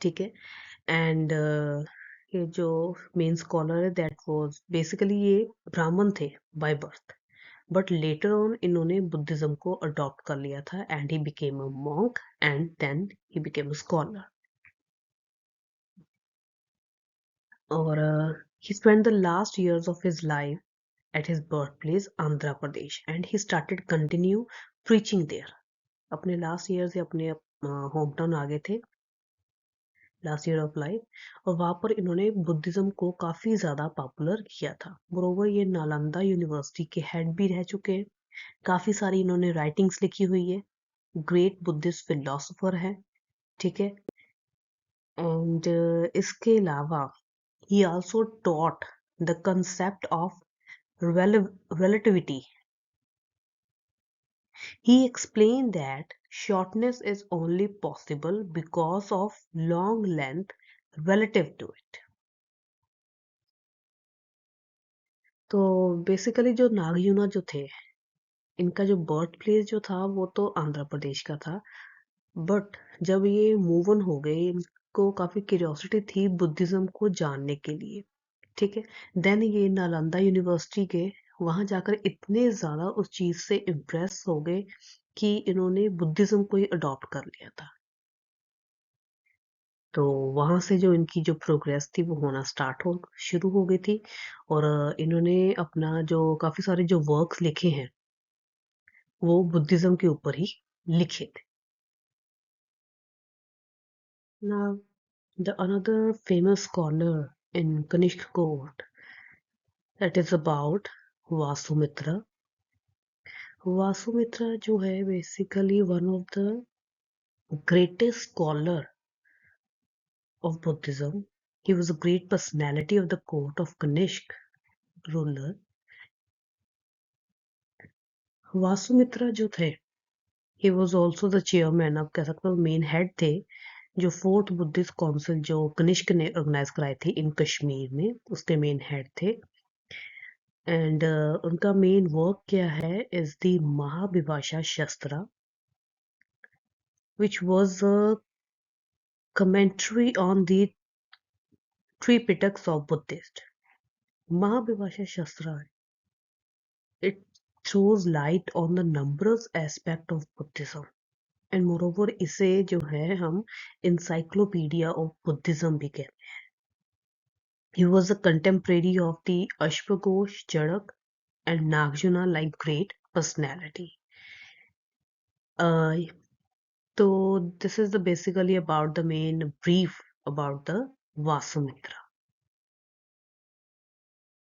ठीक है, एंड ये जो मेन स्कॉलर है दैट वाज बेसिकली ये ब्राह्मण थे by birth, but later on इन्होंने बुद्धिज्म को अडॉप्ट कर लिया था and he became a monk and then he became a scholar. और he spent the last years of his life at his birthplace Andhra Pradesh and he started continue preaching there। अपने last year से अपने home town आ गए थे last year of life, और वहां पर इन्होंने बुद्धिज्म को काफी ज्यादा पॉपुलर किया था। मोरोवर ये नालंदा यूनिवर्सिटी के हेड भी रह चुके हैं, काफी सारी इन्होंने राइटिंग्स लिखी हुई है, ग्रेट बुद्धिस्ट फिलोसोफर है। ठीक है, एंड इसके अलावा he also taught the concept of relativity। He explained that shortness is only possible because of long length relative to it। तो बेसिकली जो नागार्जुना जो थे, इनका जो बर्थ प्लेस जो था वो तो आंध्र प्रदेश का था, बट जब ये मूव ऑन हो गए इनको काफी क्यूरियोसिटी थी बुद्धिज्म को जानने के लिए। ठीक है, देन ये नालंदा यूनिवर्सिटी के वहां जाकर इतने ज्यादा उस चीज से इम्प्रेस हो गए कि इन्होंने बुद्धिज्म को ही अडॉप्ट कर लिया था। तो वहां से जो इनकी जो प्रोग्रेस थी वो होना शुरू हो गई थी, और इन्होंने अपना जो काफी सारे जो वर्क्स लिखे हैं वो बुद्धिज्म के ऊपर ही लिखे थे। Now, the another famous scholar in Kanishk court, that is about Vasumitra. Vasumitra जो है basically one of the greatest scholar of Buddhism. He was a great personality of the court of Kanishk ruler. Vasumitra जो थे, he was also the chairman, आप कह सकते हो main head थे, जो फोर्थ बुद्धिस्ट काउंसिल जो कनिष्क ने ऑर्गेनाइज कराई थी इन कश्मीर में, उसके मेन हेड थे. एंड उनका मेन वर्क क्या है इज द महाविभाषा शस्त्र, which was a commentary on the Tripitaks of Buddhist. Mahavibhasha Shastra, it throws light on the numerous aspect of Buddhism. And moreover इसे जो है हम इंसाइक्लोपीडिया ऑफ बुद्धिज्म भी कहते हैं. He was a contemporary of the अश्वघोष, Charak and Nagarjuna like great personality. तो this is the basically about the main brief about the Vasumitra.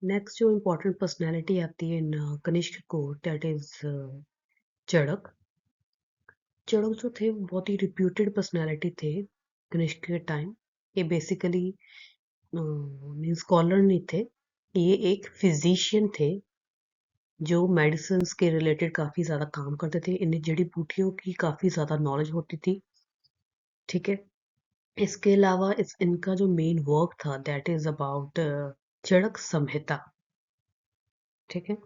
Next जो इम्पोर्टेंट पर्सनैलिटी आती है in Kanishka court, that is Charak. Charak जो थे वो बहुत ही रिप्यूटेड पर्सनैलिटी थे कनिष्क के टाइम. ये बेसिकली स्कॉलर नहीं थे, ये एक फिजिशियन थे जो मेडिसिन के रिलेटेड काफी ज्यादा काम करते थे. इन्हें जड़ी बूटियों की काफी ज्यादा नॉलेज होती थी. ठीक है. इसके अलावा इनका जो मेन वर्क था दैट इज अबाउट चड़क संहिता. ठीक है.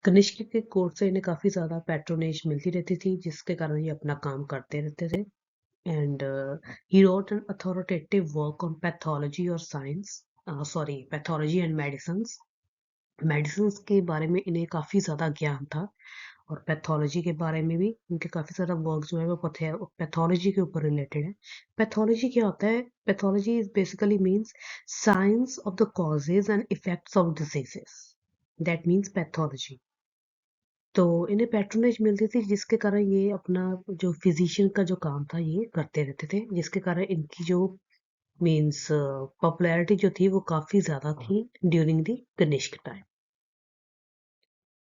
कनिष्क के कोर्ट से इन्हें काफी ज्यादा पैट्रोनेज मिलती रहती थी, जिसके कारण ये अपना काम करते रहते थे. And he wrote an authoritative work on pathology और साइंस, पैथोलॉजी एंड मेडिसिन के बारे में इन्हें काफ़ी ज़्यादा ज्ञान था, और पैथोलॉजी के बारे में भी इनके काफ़ी ज़्यादा वर्क जो है वो पैथोलॉजी के ऊपर रिलेटेड है. पैथोलॉजी क्या होता है? Pathology is basically means science of the causes and effects of diseases. That means pathology. तो इन्हें पैट्रोनेज मिलती थी, जिसके कारण ये अपना जो फिजिशियन का जो काम था ये करते रहते थे, जिसके कारण इनकी जो मीन्स पॉपुलैरिटी जो थी वो काफ़ी ज़्यादा थी during the Kanishka time.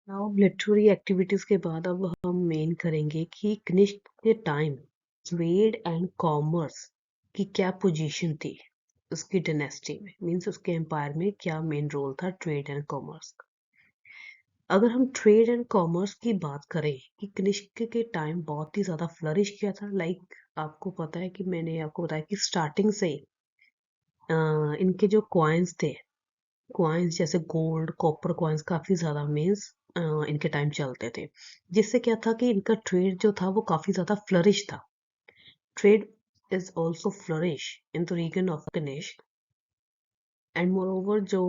Now literary activities के बाद अब हम मेन करेंगे कि कनिष्क के टाइम ट्रेड एंड कॉमर्स की क्या पोजीशन थी उसकी डायनेस्टी में, मींस उसके एम्पायर में क्या मेन रोल था ट्रेड एंड कॉमर्स का. अगर हम ट्रेड एंड कॉमर्स की बात करें कि कनिष्क के टाइम बहुत ही ज़्यादा फ्लरिश किया था. लाइक आपको पता है कि मैंने आपको बताया कि स्टार्टिंग से इनके जो कॉइन्स थे, कॉइन्स जैसे गोल्ड, कॉपर कॉइन्स काफी ज्यादा मीन्स इनके टाइम चलते थे, जिससे क्या था कि इनका ट्रेड जो था वो काफी ज्यादा फ्लरिश था. Trade is also flourish in the region of Kanishka. And moreover जो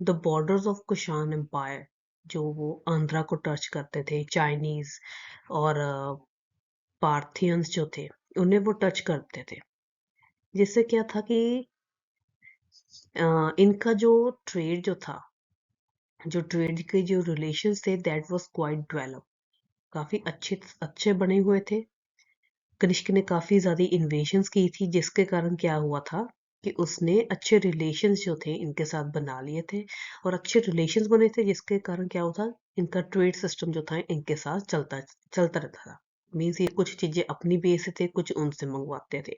the borders of Kushan empire, जो वो आंध्रा को टच करते थे, चाइनीज और पार्थियंस जो थे उन्हें वो टच करते थे, जिससे क्या था कि इनका जो ट्रेड जो था, जो ट्रेड के जो रिलेशंस थे दैट वाज क्वाइट डेवलप, काफी अच्छे अच्छे बने हुए थे. कनिष्क ने काफी ज्यादा इन्वेशंस की थी, जिसके कारण क्या हुआ था कि उसने अच्छे रिलेशंस जो थे इनके साथ बना लिए थे, और अच्छे रिलेशंस बने थे, जिसके कारण क्या होता इनका ट्रेड सिस्टम जो था इनके साथ चलता चलता रहता था. मीन्स ये कुछ चीजें अपनी बेस से थे, कुछ उनसे मंगवाते थे.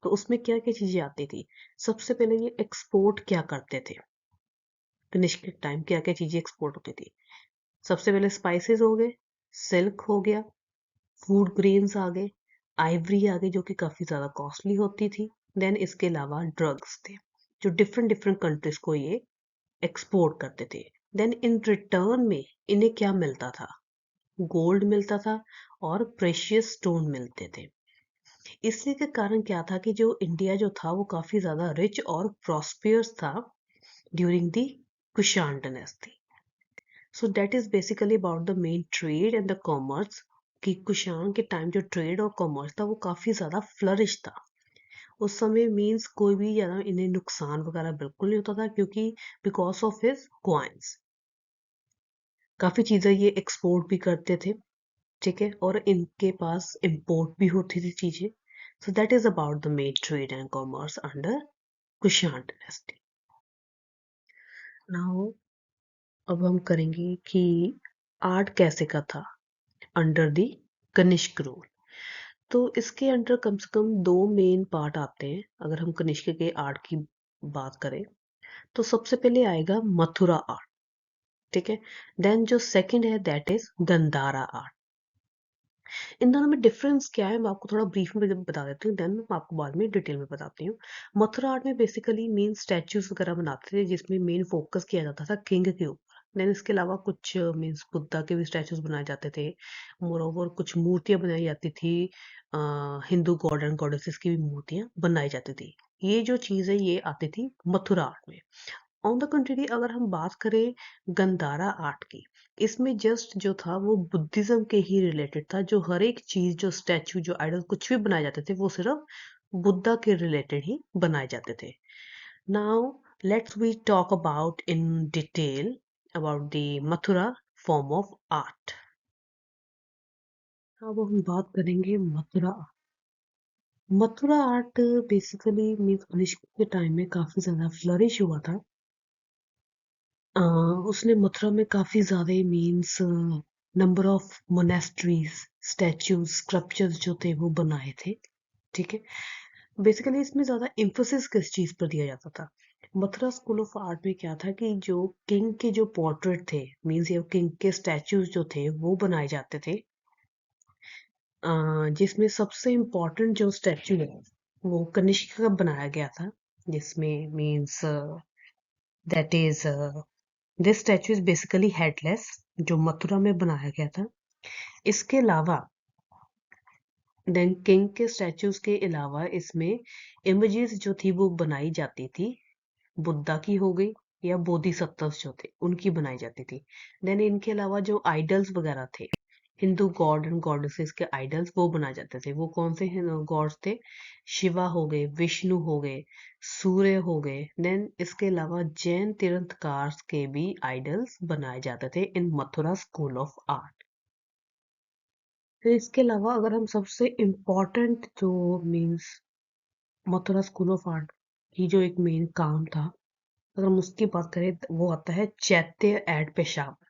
तो उसमें क्या क्या चीजें आती थी? सबसे पहले ये एक्सपोर्ट क्या करते थे, कनिष्क के टाइम क्या क्या चीजें एक्सपोर्ट होती थी? सबसे पहले स्पाइसेस हो गए, सिल्क हो गया, फूड ग्रेन्स आ गए, आइवरी आ गई जो कि काफी ज्यादा कॉस्टली होती थी. देन इसके अलावा ड्रग्स थे जो डिफरेंट डिफरेंट कंट्रीज को ये एक्सपोर्ट करते थे. देन इन रिटर्न में इन्हें क्या मिलता था? गोल्ड मिलता था और प्रेशियस स्टोन मिलते थे. इसी के कारण क्या था कि जो इंडिया जो था वो काफी ज्यादा रिच और प्रॉस्पियस था during the Kushan dynasty. So that is basically about the main trade and the commerce, कि कुशान के टाइम जो ट्रेड और कॉमर्स था वो काफी ज्यादा फ्लरिश था. उस समय मींस कोई भी ज्यादा इन्हें नुकसान वगैरह बिल्कुल नहीं होता था, क्योंकि बिकॉज ऑफ हिज कॉइन्स काफी चीजें ये एक्सपोर्ट भी करते थे. ठीक है. और इनके पास इंपोर्ट भी होती थी चीजें. So that is about the main trade and commerce under Kushan dynasty. Now अब हम करेंगे कि आर्ट कैसे का था अंडर द कनिष्क रूल। तो इसके अंडर कम से कम दो मेन पार्ट आते हैं अगर हम कनिष्क के आर्ट की बात करें। तो सबसे पहले आएगा मथुरा आर्ट, ठीक है। देन जो सेकंड है दैट इज गंधारा आर्ट। इन दोनों में डिफरेंस क्या है मैं आपको थोड़ा ब्रीफ में बता देती हूँ, देन मैं आपको बाद में डिटेल में बताती हूँ। मथुरा आर्ट में बेसिकली मेन स्टैचूज वगैरह बनाते थे जिसमें मेन फोकस किया जाता था किंग के ऊपर। देन इसके अलावा कुछ मीन्स बुद्धा के भी स्टैचूज बनाए जाते थे। मोर ओवर कुछ मूर्तियां बनाई जाती थी, हिंदू गॉड एंड गॉडेसेस की भी मूर्तियां बनाई जाती थी। ये जो चीज है ये आती थी मथुरा आर्ट में। ऑन द कंट्री अगर हम बात करें गंधारा आर्ट की, इसमें जस्ट जो था वो बुद्धिज्म के ही रिलेटेड था। जो हर एक चीज जो स्टैचू जो आइडल कुछ भी बनाए जाते थे वो सिर्फ बुद्धा के रिलेटेड ही बनाए जाते थे। Now let's we talk about in detail about the Mathura form of art. अब हम बात करेंगे Mathura. Mathura art basically means Kanishka के टाइम में काफी ज्यादा फ्लरिश हुआ था। अ, उसने मथुरा में काफी ज्यादा means number of monasteries, statues, sculptures जो थे वो बनाए थे, ठीक है। बेसिकली इसमें ज्यादा इम्फोसिस किस चीज पर दिया जाता था। मथुरा स्कूल ऑफ आर्ट में क्या था कि जो किंग के जो पोर्ट्रेट थे मीन्स ये किंग के स्टैचूज जो थे वो बनाए जाते थे। जिसमें सबसे इम्पोर्टेंट जो स्टैचू है वो कनिष्क का बनाया गया था, जिसमें means that is this statue is basically headless, जो मथुरा में बनाया गया था। इसके अलावा देन किंग के स्टैचूज के अलावा इसमें इमेजेस जो थी वो बनाई जाती थी, बुद्धा की हो गई या बोधिसत्वस जो थे उनकी बनाई जाती थी। देन इनके अलावा जो आइडल्स वगैरह थे, हिंदू गॉड एंड गॉडेसेस के आइडल्स वो बनाए जाते थे। वो कौन से गॉड्स थे? शिवा हो गए, विष्णु हो गए, सूर्य हो गए। देन इसके अलावा जैन तीर्थंकर के भी आइडल्स बनाए जाते थे इन मथुरा स्कूल ऑफ आर्ट। फिर इसके अलावा अगर हम सबसे इम्पोर्टेंट जो means Mathura school of art की जो एक मेन काम था अगर हम उसकी बात करें तो वो आता है चैत्य एट पेशावर।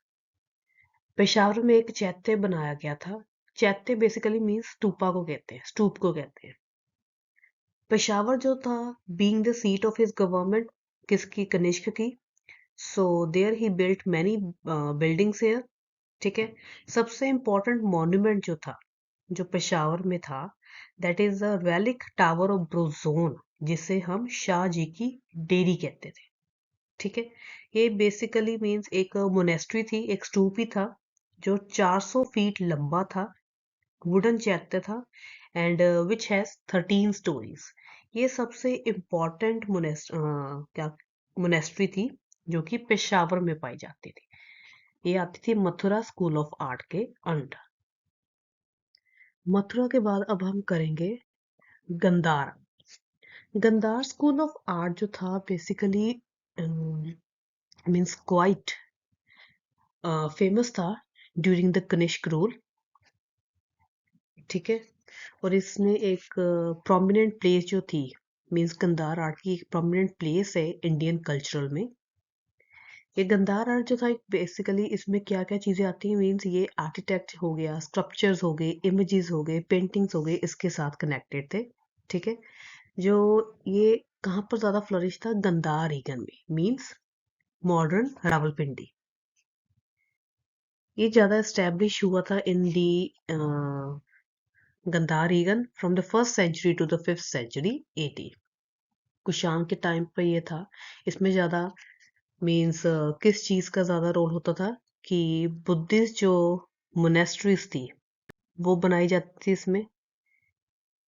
पेशावर में एक चैत्य बनाया गया था। चैत्य बेसिकली मीन्स स्तूपा को कहते हैं, स्तूप को कहते हैं। पेशावर जो था being the seat of his government, किसकी? कनिष्क की। So there he built many buildings here, ठीक है। सबसे इम्पोर्टेंट मॉन्यूमेंट जो था जो पेशावर में था that is the relic tower of ब्रोजोन, जिसे हम शाह जी की डेरी कहते थे, ठीक है। ये बेसिकली मीन्स एक मोनेस्ट्री थी, एक स्तूप ही था जो 400 फीट लंबा था, वुडन चैत्य था एंड विच हैज 13 स्टोरीज। ये सबसे इम्पोर्टेंट क्या मोनेस्ट्री थी जो कि पेशावर में पाई जाती थी। ये आती थी मथुरा स्कूल ऑफ आर्ट के अंडर। मथुरा के बाद अब हम करेंगे Gandhara. Gandhara school of art जो था बेसिकली मीन्स क्वाइट फेमस था ड्यूरिंग द कनिष्क रूल, ठीक है। और इसमें एक प्रोमिनेंट प्लेस जो थी मीन्स गंधार आर्ट की एक प्रोमिनेंट प्लेस है इंडियन कल्चरल में। ये गंधार आर्ट जो था बेसिकली इसमें क्या क्या चीजें आती हैं मीन्स ये आर्किटेक्ट हो गया, स्कल्पचर्स हो गए, इमेजेस हो गए, पेंटिंग्स हो गए, इसके साथ कनेक्टेड थे, ठीक है। जो ये कहाँ पर ज्यादा फ्लरिश था? गंधार रीजन में मीन्स मॉडर्न रावलपिंडी। ये ज्यादा एस्टेब्लिश हुआ था in the Gandhara region from the first century to the fifth century AD. Kushan के टाइम पर ये था। इसमें ज्यादा मीन्स किस चीज का ज्यादा रोल होता था कि बुद्धिस्ट जो मोनेस्ट्रीज थी वो बनाई जाती थी इसमें,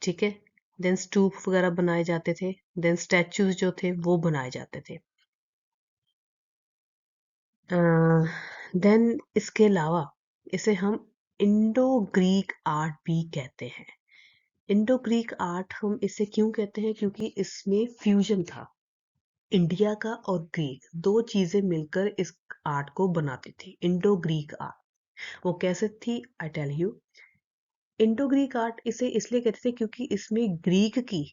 ठीक है। देन स्तूप वगैरह बनाए जाते थे, देन स्टैचूज जो थे वो बनाए जाते थे। देन इसके अलावा इसे हम इंडो ग्रीक आर्ट भी कहते हैं। इंडो ग्रीक आर्ट हम इसे क्यों कहते हैं? क्योंकि इसमें फ्यूजन था इंडिया का और ग्रीक, दो चीजें मिलकर इस आर्ट को बनाती थी इंडो ग्रीक आर्ट। वो कैसे थी? I tell you. Indo Greek art इसे इसलिए कहते थे क्योंकि इसमें ग्रीक की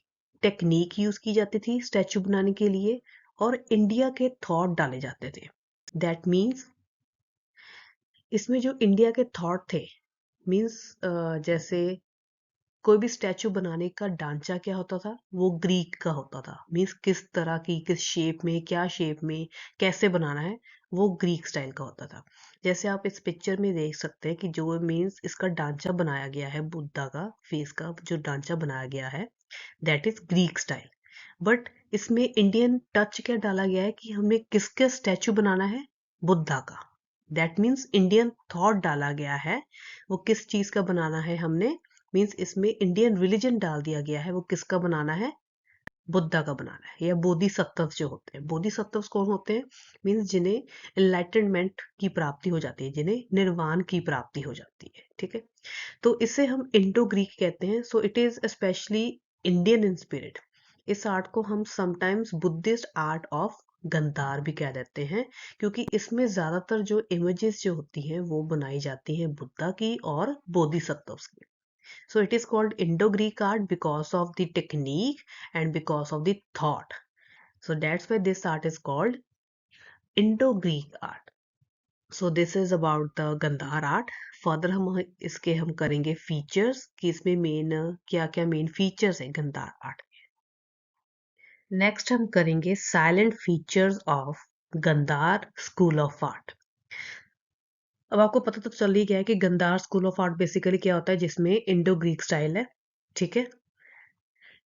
टेक्निक यूज की जाती थी स्टैचू बनाने के लिए, और इंडिया के थॉट डाले जाते थे। दैट मीन्स इसमें जो इंडिया के थॉट थे, मीन्स जैसे कोई भी स्टैचू बनाने का ढांचा क्या होता था, वो ग्रीक का होता था। मीन्स किस तरह की, किस शेप में, क्या शेप में, कैसे बनाना है, वो ग्रीक स्टाइल का होता था। जैसे आप इस पिक्चर में देख सकते हैं कि जो मीन्स इसका ढांचा बनाया गया है, बुद्धा का फेस का जो ढांचा बनाया गया है, that is Greek style. But इसमें इंडियन टच क्या डाला गया है कि हमें किसका स्टैचू बनाना है, बुद्धा का। दैट मीन्स इंडियन थॉट डाला गया है, वो किस चीज का बनाना है हमने, मीन्स इसमें इंडियन रिलीजन डाल दिया गया है, वो किसका बनाना है, बुद्धा का बनाना है। या बोधिसत्व जो होते हैं, बोधिसत्व कौन होते हैं, मीन्स जिन्हें एनलाइटनमेंट की प्राप्ति हो जाती है, जिन्हें निर्वाण की प्राप्ति हो जाती है। ठीक है, तो इसे हम इंडो ग्रीक कहते हैं। So it is specially Indian in spirit. इस आर्ट को हम sometimes Buddhist art of Gandhara भी कह देते हैं, क्योंकि इसमें ज्यादातर जो इमेजेस जो होती हैं वो बनाई जाती हैं बुद्धा की और बोधिसत्व की। So it is called Indo-Greek art because of the technique and because of the thought. So that's why this art is called Indo-Greek art. So this is about the Gandhar art. Further हम करेंगे features कि इसमें main क्या क्या main features है Gandhara art. Next हम करेंगे silent features of Gandhara school of art. अब आपको पता तो चल ही गया है कि Gandhara school of art basically क्या होता है, जिसमें इंडो ग्रीक स्टाइल है। ठीक है,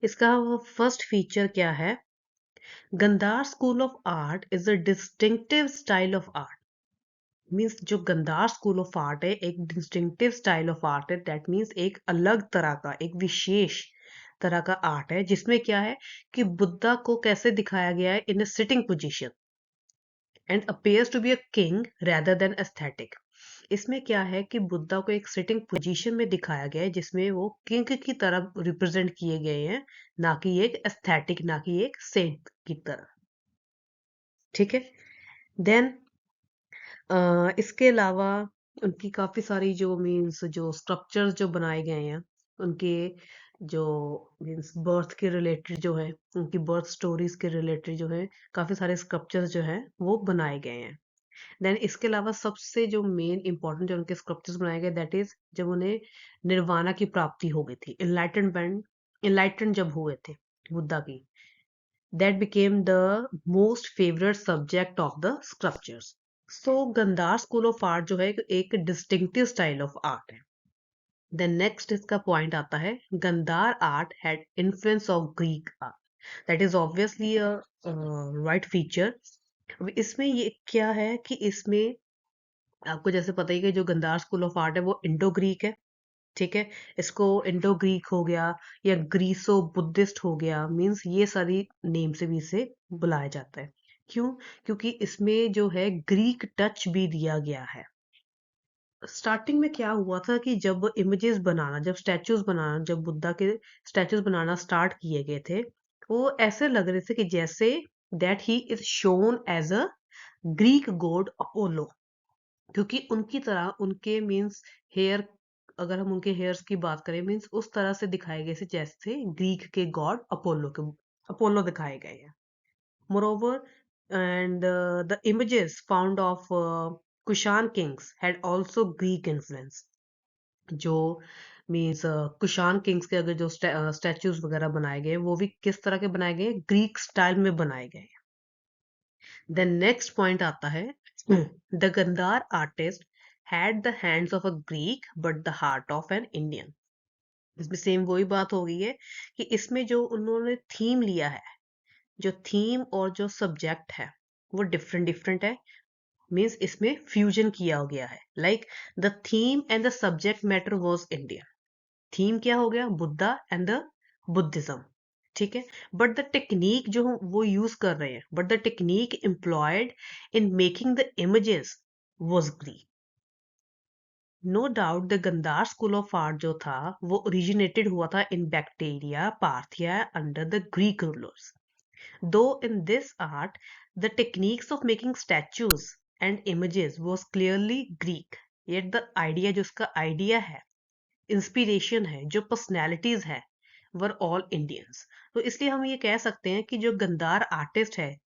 इसका फर्स्ट फीचर क्या है, Gandhara school of art is a distinctive style of art. Means जो गंधार स्कूल ऑफ आर्ट है एक डिस्टिंक्टिव स्टाइल ऑफ आर्ट है। दैट मीन्स एक अलग तरह का, एक विशेष तरह का आर्ट है, जिसमें क्या है कि बुद्धा को कैसे दिखाया गया है, in a sitting position and appears to be a king rather than aesthetic. इसमें क्या है कि बुद्धा को एक सिटिंग पोजीशन में दिखाया गया है, जिसमें वो किंग की तरह रिप्रेजेंट किए गए हैं, ना कि एक एस्थेटिक, ना कि एक सेंट की तरह। ठीक है, देन इसके अलावा उनकी काफी सारी जो मीन्स जो स्ट्रक्चर्स जो बनाए गए हैं, उनके जो मीन्स बर्थ के रिलेटेड जो है, उनकी बर्थ स्टोरीज के रिलेटेड जो है, काफी सारे स्कल्पचर्स जो है वो बनाए गए हैं। देन इसके अलावा सबसे जो मेन इंपॉर्टेंट जो उनके स्कल्पचर्स बनाए गए, दैट इज जब उन्हें निर्वाणा की प्राप्ति हो गई थी, इनलाइटन जब हुए थे बुद्धा की, that became the most favorite subject of the sculptures. So Gandhara school of art जो है एक डिस्टिंक्टिव स्टाइल ऑफ आर्ट है। देन नेक्स्ट इसका पॉइंट आता है, Gandhara art had influence of Greek art. That is obviously a right feature. अब इसमें ये क्या है कि इसमें आपको जैसे पता ही कि जो गंधार स्कूल ऑफ आर्ट है वो इंडो ग्रीक है। ठीक है, इसको इंडो ग्रीक हो गया या ग्रीसो बुद्धिस्ट हो गया, मींस ये सारी नेम से भी इसे बुलाया जाता है। क्यों, क्योंकि इसमें जो है ग्रीक टच भी दिया गया है। स्टार्टिंग में क्या हुआ था कि जब इमेजेस बनाना, जब स्टैचूज बनाना, जब बुद्धा के स्टैचूज बनाना स्टार्ट किए गए थे, वो ऐसे लग रहे थे कि जैसे that he is shown as a Greek god Apollo. क्योंकि उनकी तरह उनके मीन्स हेयर, अगर हम उनके हेयर्स की बात करें, मीन्स उस तरह से दिखाए गए से जैसे ग्रीक के गॉड अपोलो दिखाए गए हैं। Moreover, and the images found of Kushan Kings had also Greek influence. जो मीन्स कुशान किंग्स के अगर जो स्टैचूज वगैरह बनाए गए, वो भी किस तरह के बनाए गए, ग्रीक स्टाइल में बनाए गए। देन नेक्स्ट पॉइंट आता है, the Gandhara artist had the hands of a Greek but the heart of an Indian. इसमें सेम वही बात हो गई है कि इसमें जो उन्होंने थीम लिया है, जो थीम और जो सब्जेक्ट है वो डिफरेंट डिफरेंट है। मीन्स इसमें फ्यूजन किया गया है। Like the theme and the subject matter was Indian. Theme क्या हो गया, बुद्धा एंड द बुद्धिज्म। ठीक है, बट द टेक्निक जो वो यूज कर रहे हैं, but the technique employed in making the images was Greek. No doubt the Gandhara school of art जो था वो ओरिजिनेटेड हुआ था in Bactria Parthia under the Greek rulers. Though in this art the techniques of making statues and images was clearly Greek, yet the idea, जो इसका idea है, inspiration है, जो पर्सनैलिटीज है, वर ऑल इंडियंस। तो इसलिए हम ये कह सकते हैं कि जो गंदार आर्टिस्ट है,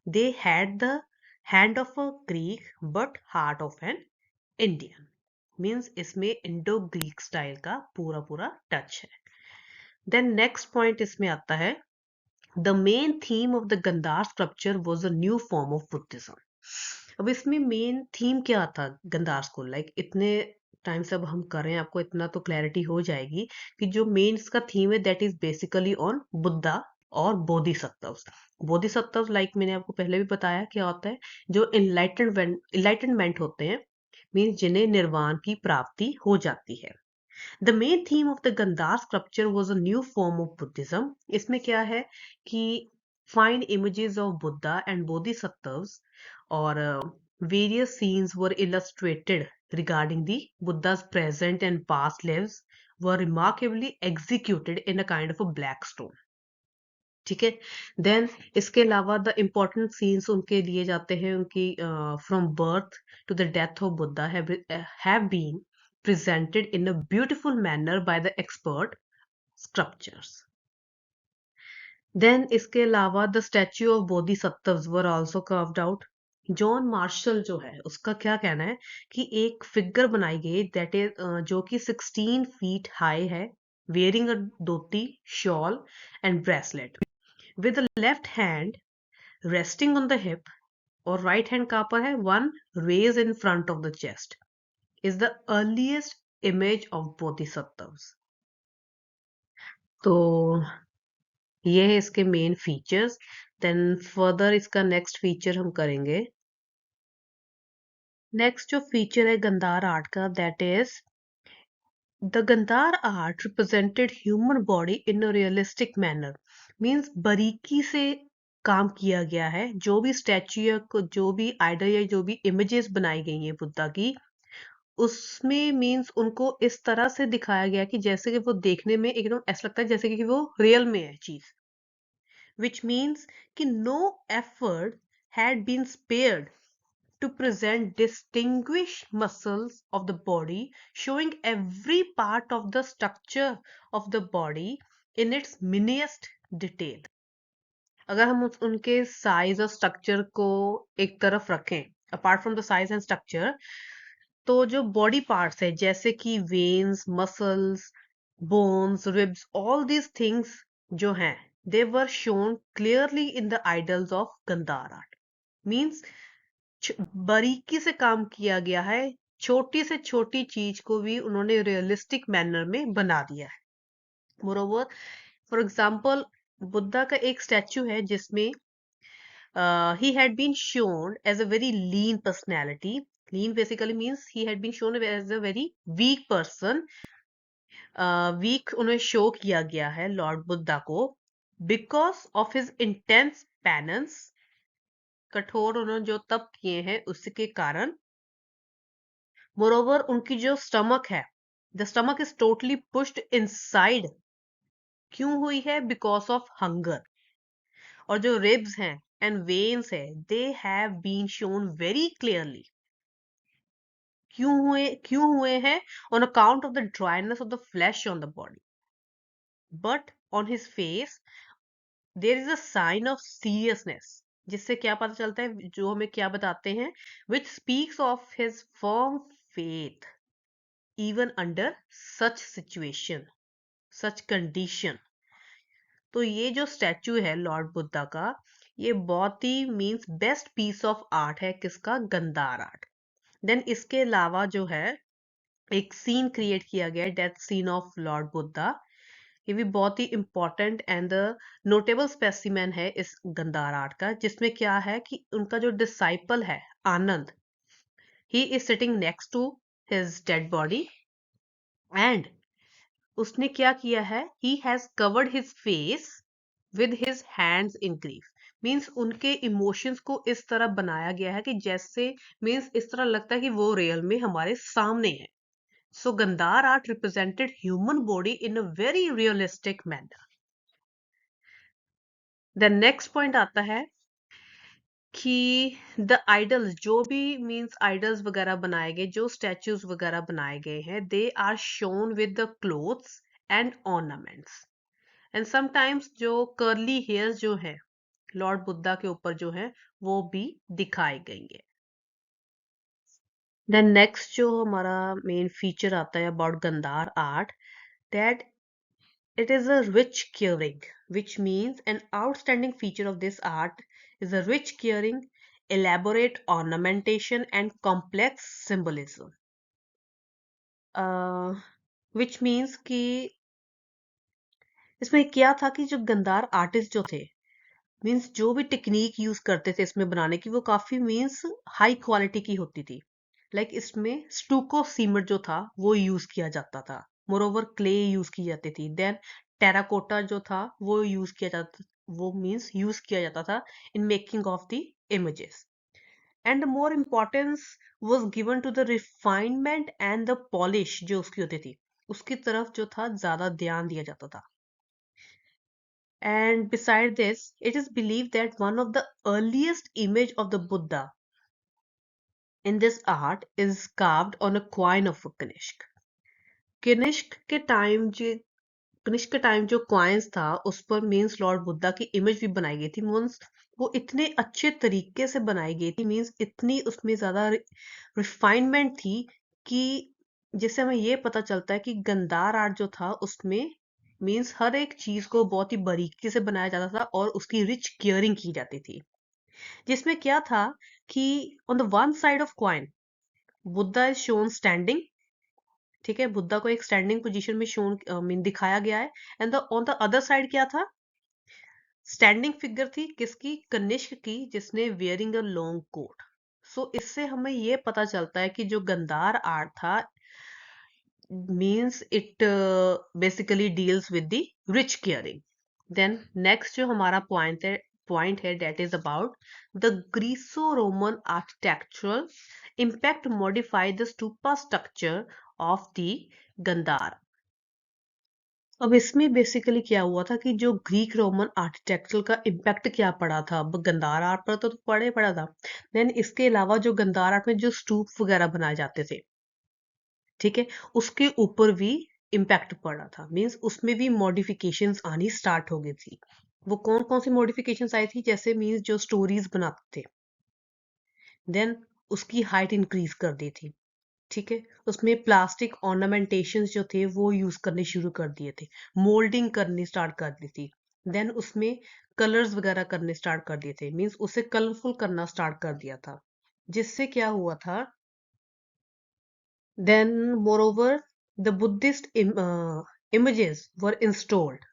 they had the hand of a Greek but heart of an Indian. Means इसमें इंडो ग्रीक स्टाइल का पूरा पूरा टच है। देन नेक्स्ट पॉइंट इसमें आता है, the main theme of the Gandhara sculpture was a new form of Buddhism. अब इसमें मेन थीम क्या था गंदार स्कूल, लाइक इतने टाइम से अब हम कर रहे हैं, आपको इतना तो क्लैरिटी हो जाएगी कि जो मेन इसका थीम है that is basically on Buddha और बोधिसत्वस। बोधिसत्वस लाइक मैंने आपको पहले भी बताया क्या होता है, जो इनलाइटनमेंट होते हैं, मीन्स जिन्हें निर्वाण की प्राप्ति हो जाती है। The main theme of the Gandhar sculpture was a new form of Buddhism. इसमें क्या है कि fine images of Buddha and Bodhisattvas और various scenes were illustrated regarding the Buddha's present and past lives were remarkably executed in a kind of a black stone. ठीक है। Then इसके अलावा the important scenes उनके लिए जाते हैं, उनकी from birth to the death of Buddha have been presented in a beautiful manner by the expert sculptors. Then इसके अलावा the statue of bodhisattvas were also carved out. John Marshall जो है उसका क्या कहना है कि एक फिगर बनाई गई दैट इज जो कि 16 फीट हाई है, wearing a dhoti, shawl and bracelet, with the left hand resting on the hip और right hand कहाँ पर है, one raised in front of the chest, is the earliest image of bodhisattvas. तो ये है इसके main features. Then further इसका next feature हम करेंगे। नेक्स्ट जो फीचर है गंधार आर्ट का that is the Gandhara art represented human body in a realistic manner. Means बारीकी से काम किया गया है, जो भी स्टैच्यू या जो भी आइडल या जो भी इमेजेस बनाई गई हैं बुद्धा की, उसमें मीन्स उनको इस तरह से दिखाया गया कि जैसे कि वो देखने में एकदम ऐसा लगता है जैसे कि वो रियल में है चीज, which means कि no effort had been spared to present distinguished muscles of the body, showing every part of the structure of the body in its minutest detail. अगर हम उनके साइज और स्ट्रक्चर को एक तरफ रखें, apart from the size and structure, तो जो बॉडी पार्ट्स है जैसे कि veins, muscles, bones, ribs, all these things जो हैं, they were shown clearly in the idols of Gandhar art. Means बारीकी से काम किया गया है, छोटी से छोटी चीज को भी उन्होंने रियलिस्टिक मैनर में बना दिया है। मोरोवर फॉर एग्जाम्पल बुद्धा का एक स्टैचू है जिसमें he had been shown as a very lean personality. Lean basically means he had been shown as a very weak person. Weak उन्हें शो किया गया है लॉर्ड बुद्धा को because of his intense penance. कठोर उन्होंने जो तप किए हैं उसके कारण। मोरोवर उनकी जो स्टमक है, the stomach is totally pushed inside. क्यों हुई है? Because of hunger. और जो रिब्स हैं एंड वेन्स है, they have been shown very clearly. क्यों हुए हैं? On account of the dryness of the flesh on the body, but on his face there is a sign of seriousness. जिससे क्या पता चलता है, जो हमें क्या बताते हैं, which speaks of his firm faith even under such situation, such condition. तो ये जो स्टैचू है लॉर्ड बुद्धा का, ये बहुत ही means best piece of art है। किसका? गंधार आर्ट। देन इसके अलावा जो है एक सीन क्रिएट किया गया है, death scene of Lord Buddha. ये भी बहुत ही इंपॉर्टेंट एंड नोटेबल स्पेसिमेन है इस गंधार आर्ट का, जिसमें क्या है कि उनका जो डिसाइपल है Ananda, he is sitting next to his dead body and उसने क्या किया है, he has covered his face with his hands in grief. Means उनके इमोशंस को इस तरह बनाया गया है कि जैसे मीन्स इस तरह लगता है कि वो रियल में हमारे सामने है। So Gandhara art represented human body in a very realistic manner. Then next point आता है कि द आइडल्स, जो भी मीन्स आइडल्स वगैरह बनाए गए, जो स्टैचूज वगैरह बनाए गए हैं, they are shown with the clothes and ornaments. And sometimes जो कर्ली हेयर्स जो है लॉर्ड बुद्धा के ऊपर जो है वो भी दिखाए गए। देन नेक्स्ट जो हमारा मेन फीचर आता है about Gandhara art, that it is a rich curing, which means an outstanding feature of this art is a rich curing, elaborate ornamentation and complex symbolism. uh, which means कि इसमें क्या था कि जो गंधार आर्टिस्ट जो थे, मीन्स जो भी टेक्निक यूज करते थे इसमें बनाने की वो काफी मीन्स हाई क्वालिटी की होती थी। लाइक इसमें स्टूको सीमेंट जो था वो यूज किया जाता था, मोरोवर क्ले यूज की जाती थी, देन टेराकोटा जो था वो यूज किया जाता, वो मीन्स यूज किया जाता था in making of the images. And more importance was given to the refinement and the polish जो उसकी होती थी, उसकी तरफ जो था ज्यादा ध्यान दिया जाता था। And beside this, it is believed that one of the earliest image of the Buddha in this art is carved on a coin of Kanishk. Kanishka के टाइम जो कनिष्क के टाइम जो कॉइन्स था उस पर मीन्स लॉर्ड बुद्धा की इमेज भी बनाई गई थी। मीन्स वो इतने अच्छे तरीके से बनाई गई थी, मीन्स इतनी उसमें ज्यादा रिफाइनमेंट थी कि जिससे हमें ये पता चलता है कि गंधार आर्ट जो था उसमें मीन्स हर एक चीज को बहुत ही बारीकी से बनाया जाता था और उसकी रिच केयरिंग की जाती थी। जिसमें क्या था कि on the one side of coin Buddha is shown standing, ठीक है, बुद्धा को एक स्टैंडिंग पोजीशन में शोन मीन दिखाया गया है। And on the other side क्या था, स्टैंडिंग फिगर थी किसकी, कनिष्क की, जिसने वेयरिंग अ लॉन्ग कोट। सो इससे हमें ये पता चलता है कि जो गंधार आर्ट था means it basically deals with the rich caring. Then next जो हमारा point है that is about the Greco-Roman architectural impact modified the stupa structure of the Gandhar. अब इसमें बेसिकली क्या हुआ था कि जो ग्रीक रोमन आर्किटेक्चर का इम्पैक्ट क्या पड़ा था, अब गंधार आर्ट पर तो पड़ा था। देन इसके अलावा जो गंधार आर्ट में जो स्तूप वगैरह बनाए जाते थे, ठीक है, उसके ऊपर भी इम्पैक्ट पड़ा था। मींस उसमें भी मॉडिफिकेशंस आनी स्टार्ट हो गई थी। वो कौन कौन सी मॉडिफिकेशंस आई थी, जैसे मींस जो स्टोरीज बनाते थे, देन उसकी हाइट इंक्रीज कर दी थी, ठीक है, उसमें प्लास्टिक ऑर्नामेंटेशन जो थे वो यूज करने शुरू कर दिए थे, मोल्डिंग करनी स्टार्ट कर दी थी, देन उसमें कलर्स वगैरह करने स्टार्ट कर दिए थे, मींस उसे कलरफुल करना स्टार्ट कर दिया था। जिससे क्या हुआ था, then, moreover, the Buddhist images were installed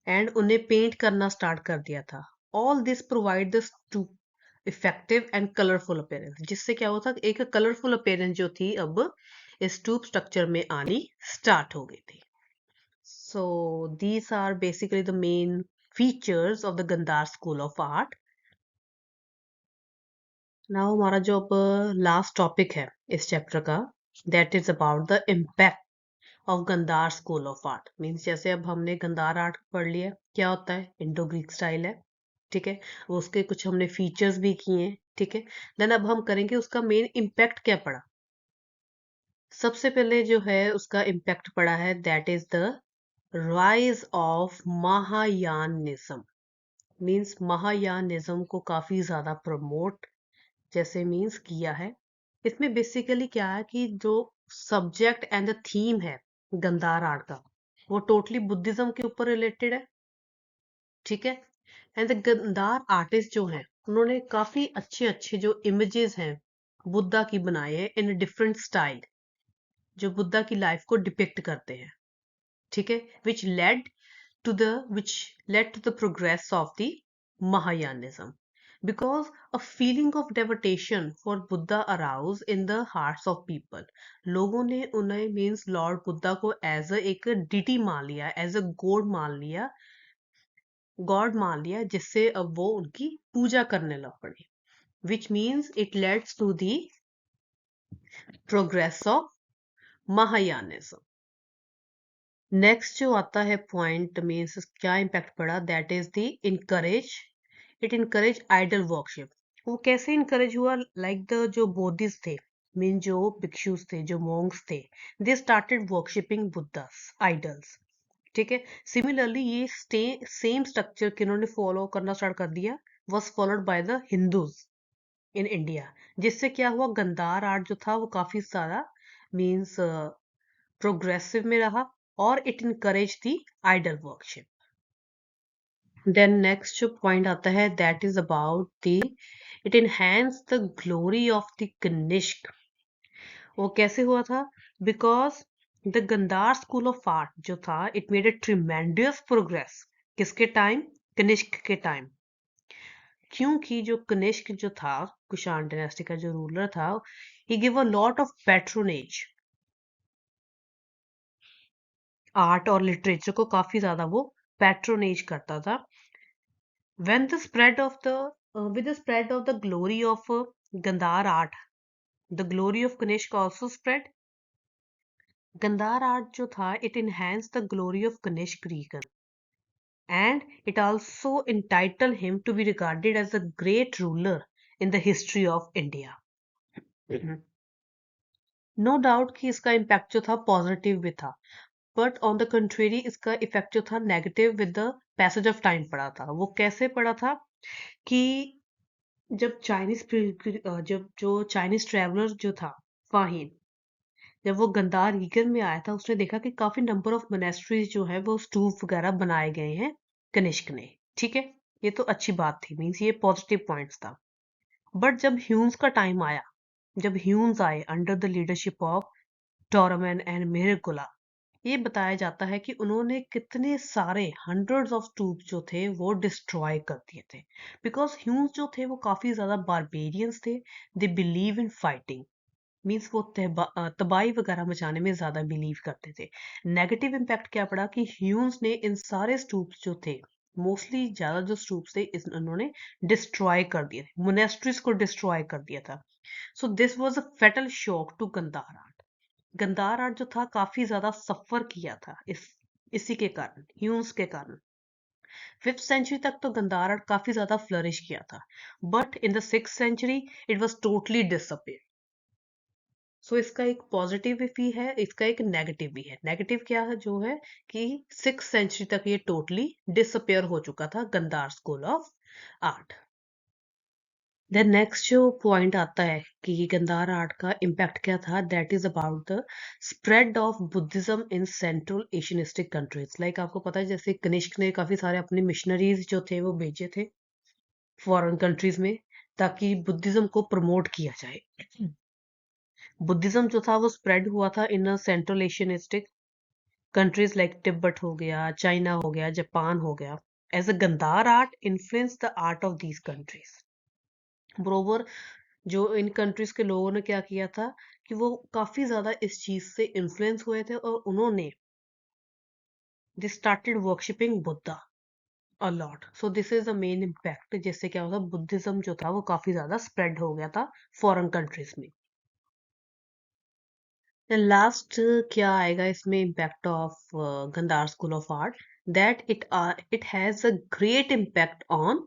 and उन्हें पेंट करना स्टार्ट कर दिया था। All this provide the effective and colorful appearance, जिससे क्या होता था, एक कलरफुल appearance जो थी अब इस ट्यूब स्ट्रक्चर में आनी स्टार्ट हो गई थी। So these are basically the main features of the Gandhar school of art. Now हमारा जो अब लास्ट टॉपिक है इस चैप्टर का, that is about the impact of Gandhara school of art. Means जैसे अब हमने गंधार आर्ट पढ़ लिया क्या होता है, इंडो ग्रीक स्टाइल है, ठीक है, वो उसके कुछ हमने फीचर्स भी किए हैं, ठीक है। देन अब हम करेंगे उसका मेन इम्पैक्ट क्या पड़ा। सबसे पहले जो है उसका इम्पैक्ट पड़ा है that is the rise of Mahayanism. Means Mahayanism को काफी ज्यादा प्रमोट जैसे मीन्स किया है। इसमें बेसिकली क्या है कि जो सब्जेक्ट एंड द थीम है गंधार आर्ट का वो टोटली बुद्धिज्म के ऊपर रिलेटेड है, ठीक है। एंड द गंधार आर्टिस्ट जो हैं उन्होंने काफी अच्छे अच्छे जो इमेजेस हैं बुद्धा की बनाए हैं इन डिफरेंट स्टाइल, जो बुद्धा की लाइफ को डिपिक्ट करते हैं, ठीक है, which led to the progress of the Mahayanism, because a feeling of devotion for Buddha aroused in the hearts of people. लोगों ने उन्हें मीन्स लॉर्ड बुद्धा को एज अ एक डिटी मान लिया, एज अ गॉड मान लिया, जिससे अब वो उनकी पूजा करने लग पड़े, which means it leads to the progress of Mahayanism. Next जो आता है पॉइंट मीन्स क्या इम्पैक्ट पड़ा, that is the encourage, it encourage idol worship. वो कैसे इनकरेज हुआ, लाइक द जो बोधिस थे, मीन जो भिक्षुस थे, जो मोंक्स थे, they started worshipping Buddhas idols, ठीक है। सिमिलरली ये सेम स्ट्रक्चर किन्होंने फॉलो करना स्टार्ट कर दिया, was followed by the Hindus in India, जिससे क्या हुआ, गंधार आर्ट जो था वो काफी सारा मीन्स प्रोग्रेसिव में रहा और it encourage the idol worship. Then next जो पॉइंट आता है that is about the it enhance the glory of the Kanishka. वो कैसे हुआ था? Because the Gandhara school of art जो था it made a tremendous progress. किसके टाइम? कनिष्क के टाइम। क्योंकि जो कनिष्क जो था, कुषाण डायनेस्टी का जो रूलर था, he give a lot of patronage, art और लिटरेचर को काफी ज्यादा वो पैट्रोनेज करता था। when the spread of the with the spread of the glory of Gandhar art, the glory of Kanishk also spread. Gandhar art जो था it enhanced the glory of Kanishk region, and it also entitled him to be regarded as a great ruler in the history of India. No doubt कि इसका impact जो था positive भी था, but on the contrary इसका effect जो था negative with the passage of time पड़ा था। वो कैसे पड़ा था कि जब जब जो चाइनीज ट्रेवलर जो था फाहिन, जब वो गंदार रीजन में आया था, उसने देखा कि काफी नंबर ऑफ मोनेस्ट्रीज जो है वो स्तूप वगैरह बनाए गए हैं कनिष्क ने। ठीक है, ये तो अच्छी बात थी, मीन्स ये पॉजिटिव पॉइंट्स था। बट जब ह्यूम्स का टाइम आया, जब ह्यूम्स आए under the leadership of Toramana and Mihirakula, ये बताया जाता है कि उन्होंने कितने सारे हंड्रेड्स ऑफ टूब्स जो थे वो डिस्ट्रॉय कर दिए थे। बिकॉज ह्यूम्स जो थे वो काफी ज्यादा बारबेरियंस थे, they believe in fighting, means वो तबाही वगैरह मचाने में ज्यादा बिलीव करते थे। नेगेटिव इम्पैक्ट क्या पड़ा कि ह्यूम्स ने इन सारे स्तूप्स जो थे, मोस्टली ज्यादा जो स्तूप्स थे उन्होंने डिस्ट्रॉय कर दिए थे, मोनेस्ट्रीज को डिस्ट्रॉय कर दिया था। So this was a fatal shock to Gandhara art. Gandhara art जो था काफी ज्यादा सफर किया था इसी के कारण, ह्यूम्स के कारण। 5th सेंचुरी तक तो गंधार आर्ट काफी ज्यादा फ्लरिश किया था, but in the 6th century it was totally disappear. So इसका एक पॉजिटिव भी है, इसका एक नेगेटिव भी है। नेगेटिव क्या है जो है कि 6th सेंचुरी तक ये टोटली डिसअपियर हो चुका था Gandhara school of art. Then next जो पॉइंट आता है कि गंधार आर्ट का इम्पैक्ट क्या था, that is about the spread of Buddhism in central Asianistic countries. Like आपको पता है जैसे कनिष्क ने काफी सारे अपने मिशनरीज जो थे वो भेजे थे फॉरेन कंट्रीज में, ताकि बुद्धिज्म को प्रमोट किया जाए। बुद्धिज्म जो था वो स्प्रेड हुआ था in central Asianistic countries like Tibet हो गया, चाइना हो गया, जापान हो गया। As a Gandhara art influence the art of these countries. Moreover जो इन कंट्रीज के लोगों ने क्या किया था कि वो काफी ज्यादा इस चीज से इन्फ्लुएंस हुए थे और उन्होंने they started worshipping Buddha a lot. So this is the main impact, जिससे क्या होता, बुद्धिज्म जो था वो काफी ज्यादा स्प्रेड हो गया था फॉरेन कंट्रीज में। लास्ट क्या आएगा इसमें impact of Gandhara school of art, that it has a great impact on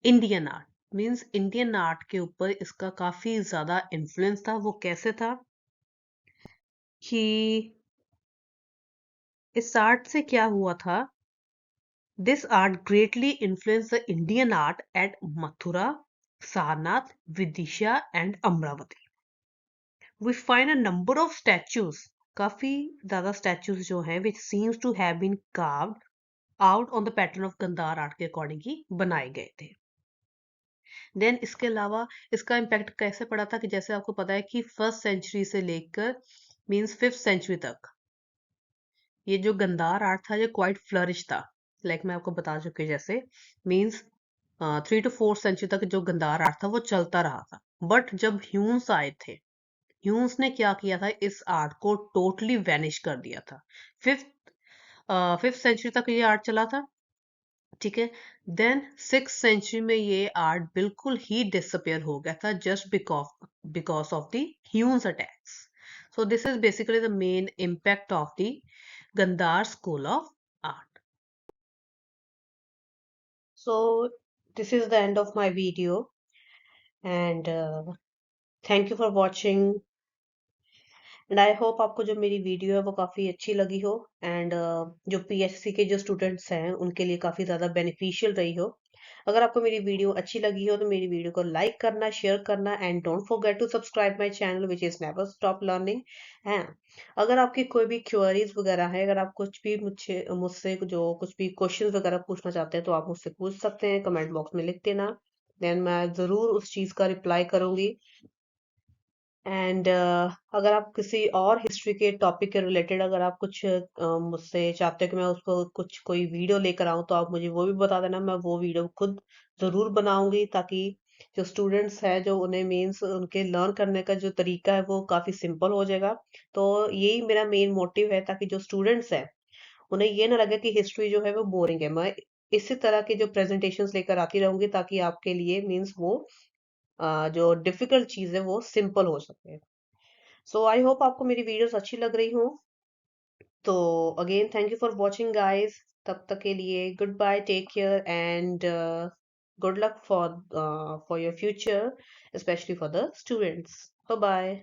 Indian art. Means Indian art के ऊपर इसका काफी ज्यादा इन्फ्लुएंस था। वो कैसे था कि इस आर्ट से क्या हुआ था, this art greatly influence the Indian art at Mathura, Sarnath, Vidisha and Amaravati. We find a number of statues, काफी ज्यादा स्टैचूज जो है which seems to have been carved out on the pattern of Gandhara art के अकॉर्डिंग ही बनाए गए थे। देन इसके अलावा इसका इम्पैक्ट कैसे पड़ा था कि जैसे आपको पता है कि 1st सेंचुरी से लेकर मीन्स 5th सेंचुरी तक ये जो गंधार आर्ट था ये क्वाइट फ्लरिश था। लाइक मैं आपको बता चुकी हूँ, जैसे मीन्स 3 to 4 सेंचुरी तक जो गंधार आर्ट था वो चलता रहा था। बट जब ह्यूम्स आए थे, ह्यूम्स ने क्या किया था, इस आर्ट को टोटली वैनिश कर दिया था। फिफ्थ 5th सेंचुरी तक ये आर्ट चला था, ठीक है। देन 6th सेंचुरी में ये आर्ट बिल्कुल ही डिसअपियर हो गया था, just because of the Hume's attacks. So this is basically the main impact of the Gandhar School of Art. So this is the end of my video, and thank you for watching, and I hope आपको जो मेरी video है वो काफ़ी अच्छी लगी हो, and जो पीएचसी के जो स्टूडेंट्स हैं उनके लिए काफ़ी ज़्यादा बेनिफिशियल रही हो। अगर आपको मेरी वीडियो अच्छी लगी हो तो मेरी वीडियो को लाइक करना, शेयर करना, and don't forget to subscribe my channel which is never stop learning. हैं, अगर आपकी कोई भी क्वेरीज वगैरह है, अगर आप कुछ भी मुझसे मुझसे जो कुछ भी क्वेश्चन वगैरह पूछना चाहते हैं तो आप मुझसे पूछ सकते हैं, कमेंट बॉक्स में लिख देना। देन मैं ज़रूर उस चीज़ का रिप्लाई करूंगी। एंड अगर आप किसी और हिस्ट्री के टॉपिक के रिलेटेड अगर आप कुछ मुझसे चाहते हो कि मैं उसको कुछ कोई वीडियो लेकर आऊँ तो आप मुझे वो भी बता देना, मैं वो वीडियो खुद ज़रूर बनाऊंगी, ताकि जो स्टूडेंट्स हैं जो उन्हें मीन्स उनके लर्न करने का जो तरीका है वो काफ़ी सिंपल हो जाएगा। तो यही मेरा मेन मोटिव है, ताकि जो स्टूडेंट्स हैं उन्हें ये ना लगे कि हिस्ट्री जो है वो बोरिंग है। मैं इसी तरह की जो प्रेजेंटेशंस लेकर आती रहूंगी ताकि आपके लिए मीन्स वो जो डिफिकल्ट चीज़ है वो सिंपल हो सके। सो आई होप आपको मेरी वीडियोस अच्छी लग रही हो। तो again thank you for watching guys. तब तक के लिए goodbye, take care, and good luck for your future, specially for the students. Bye bye.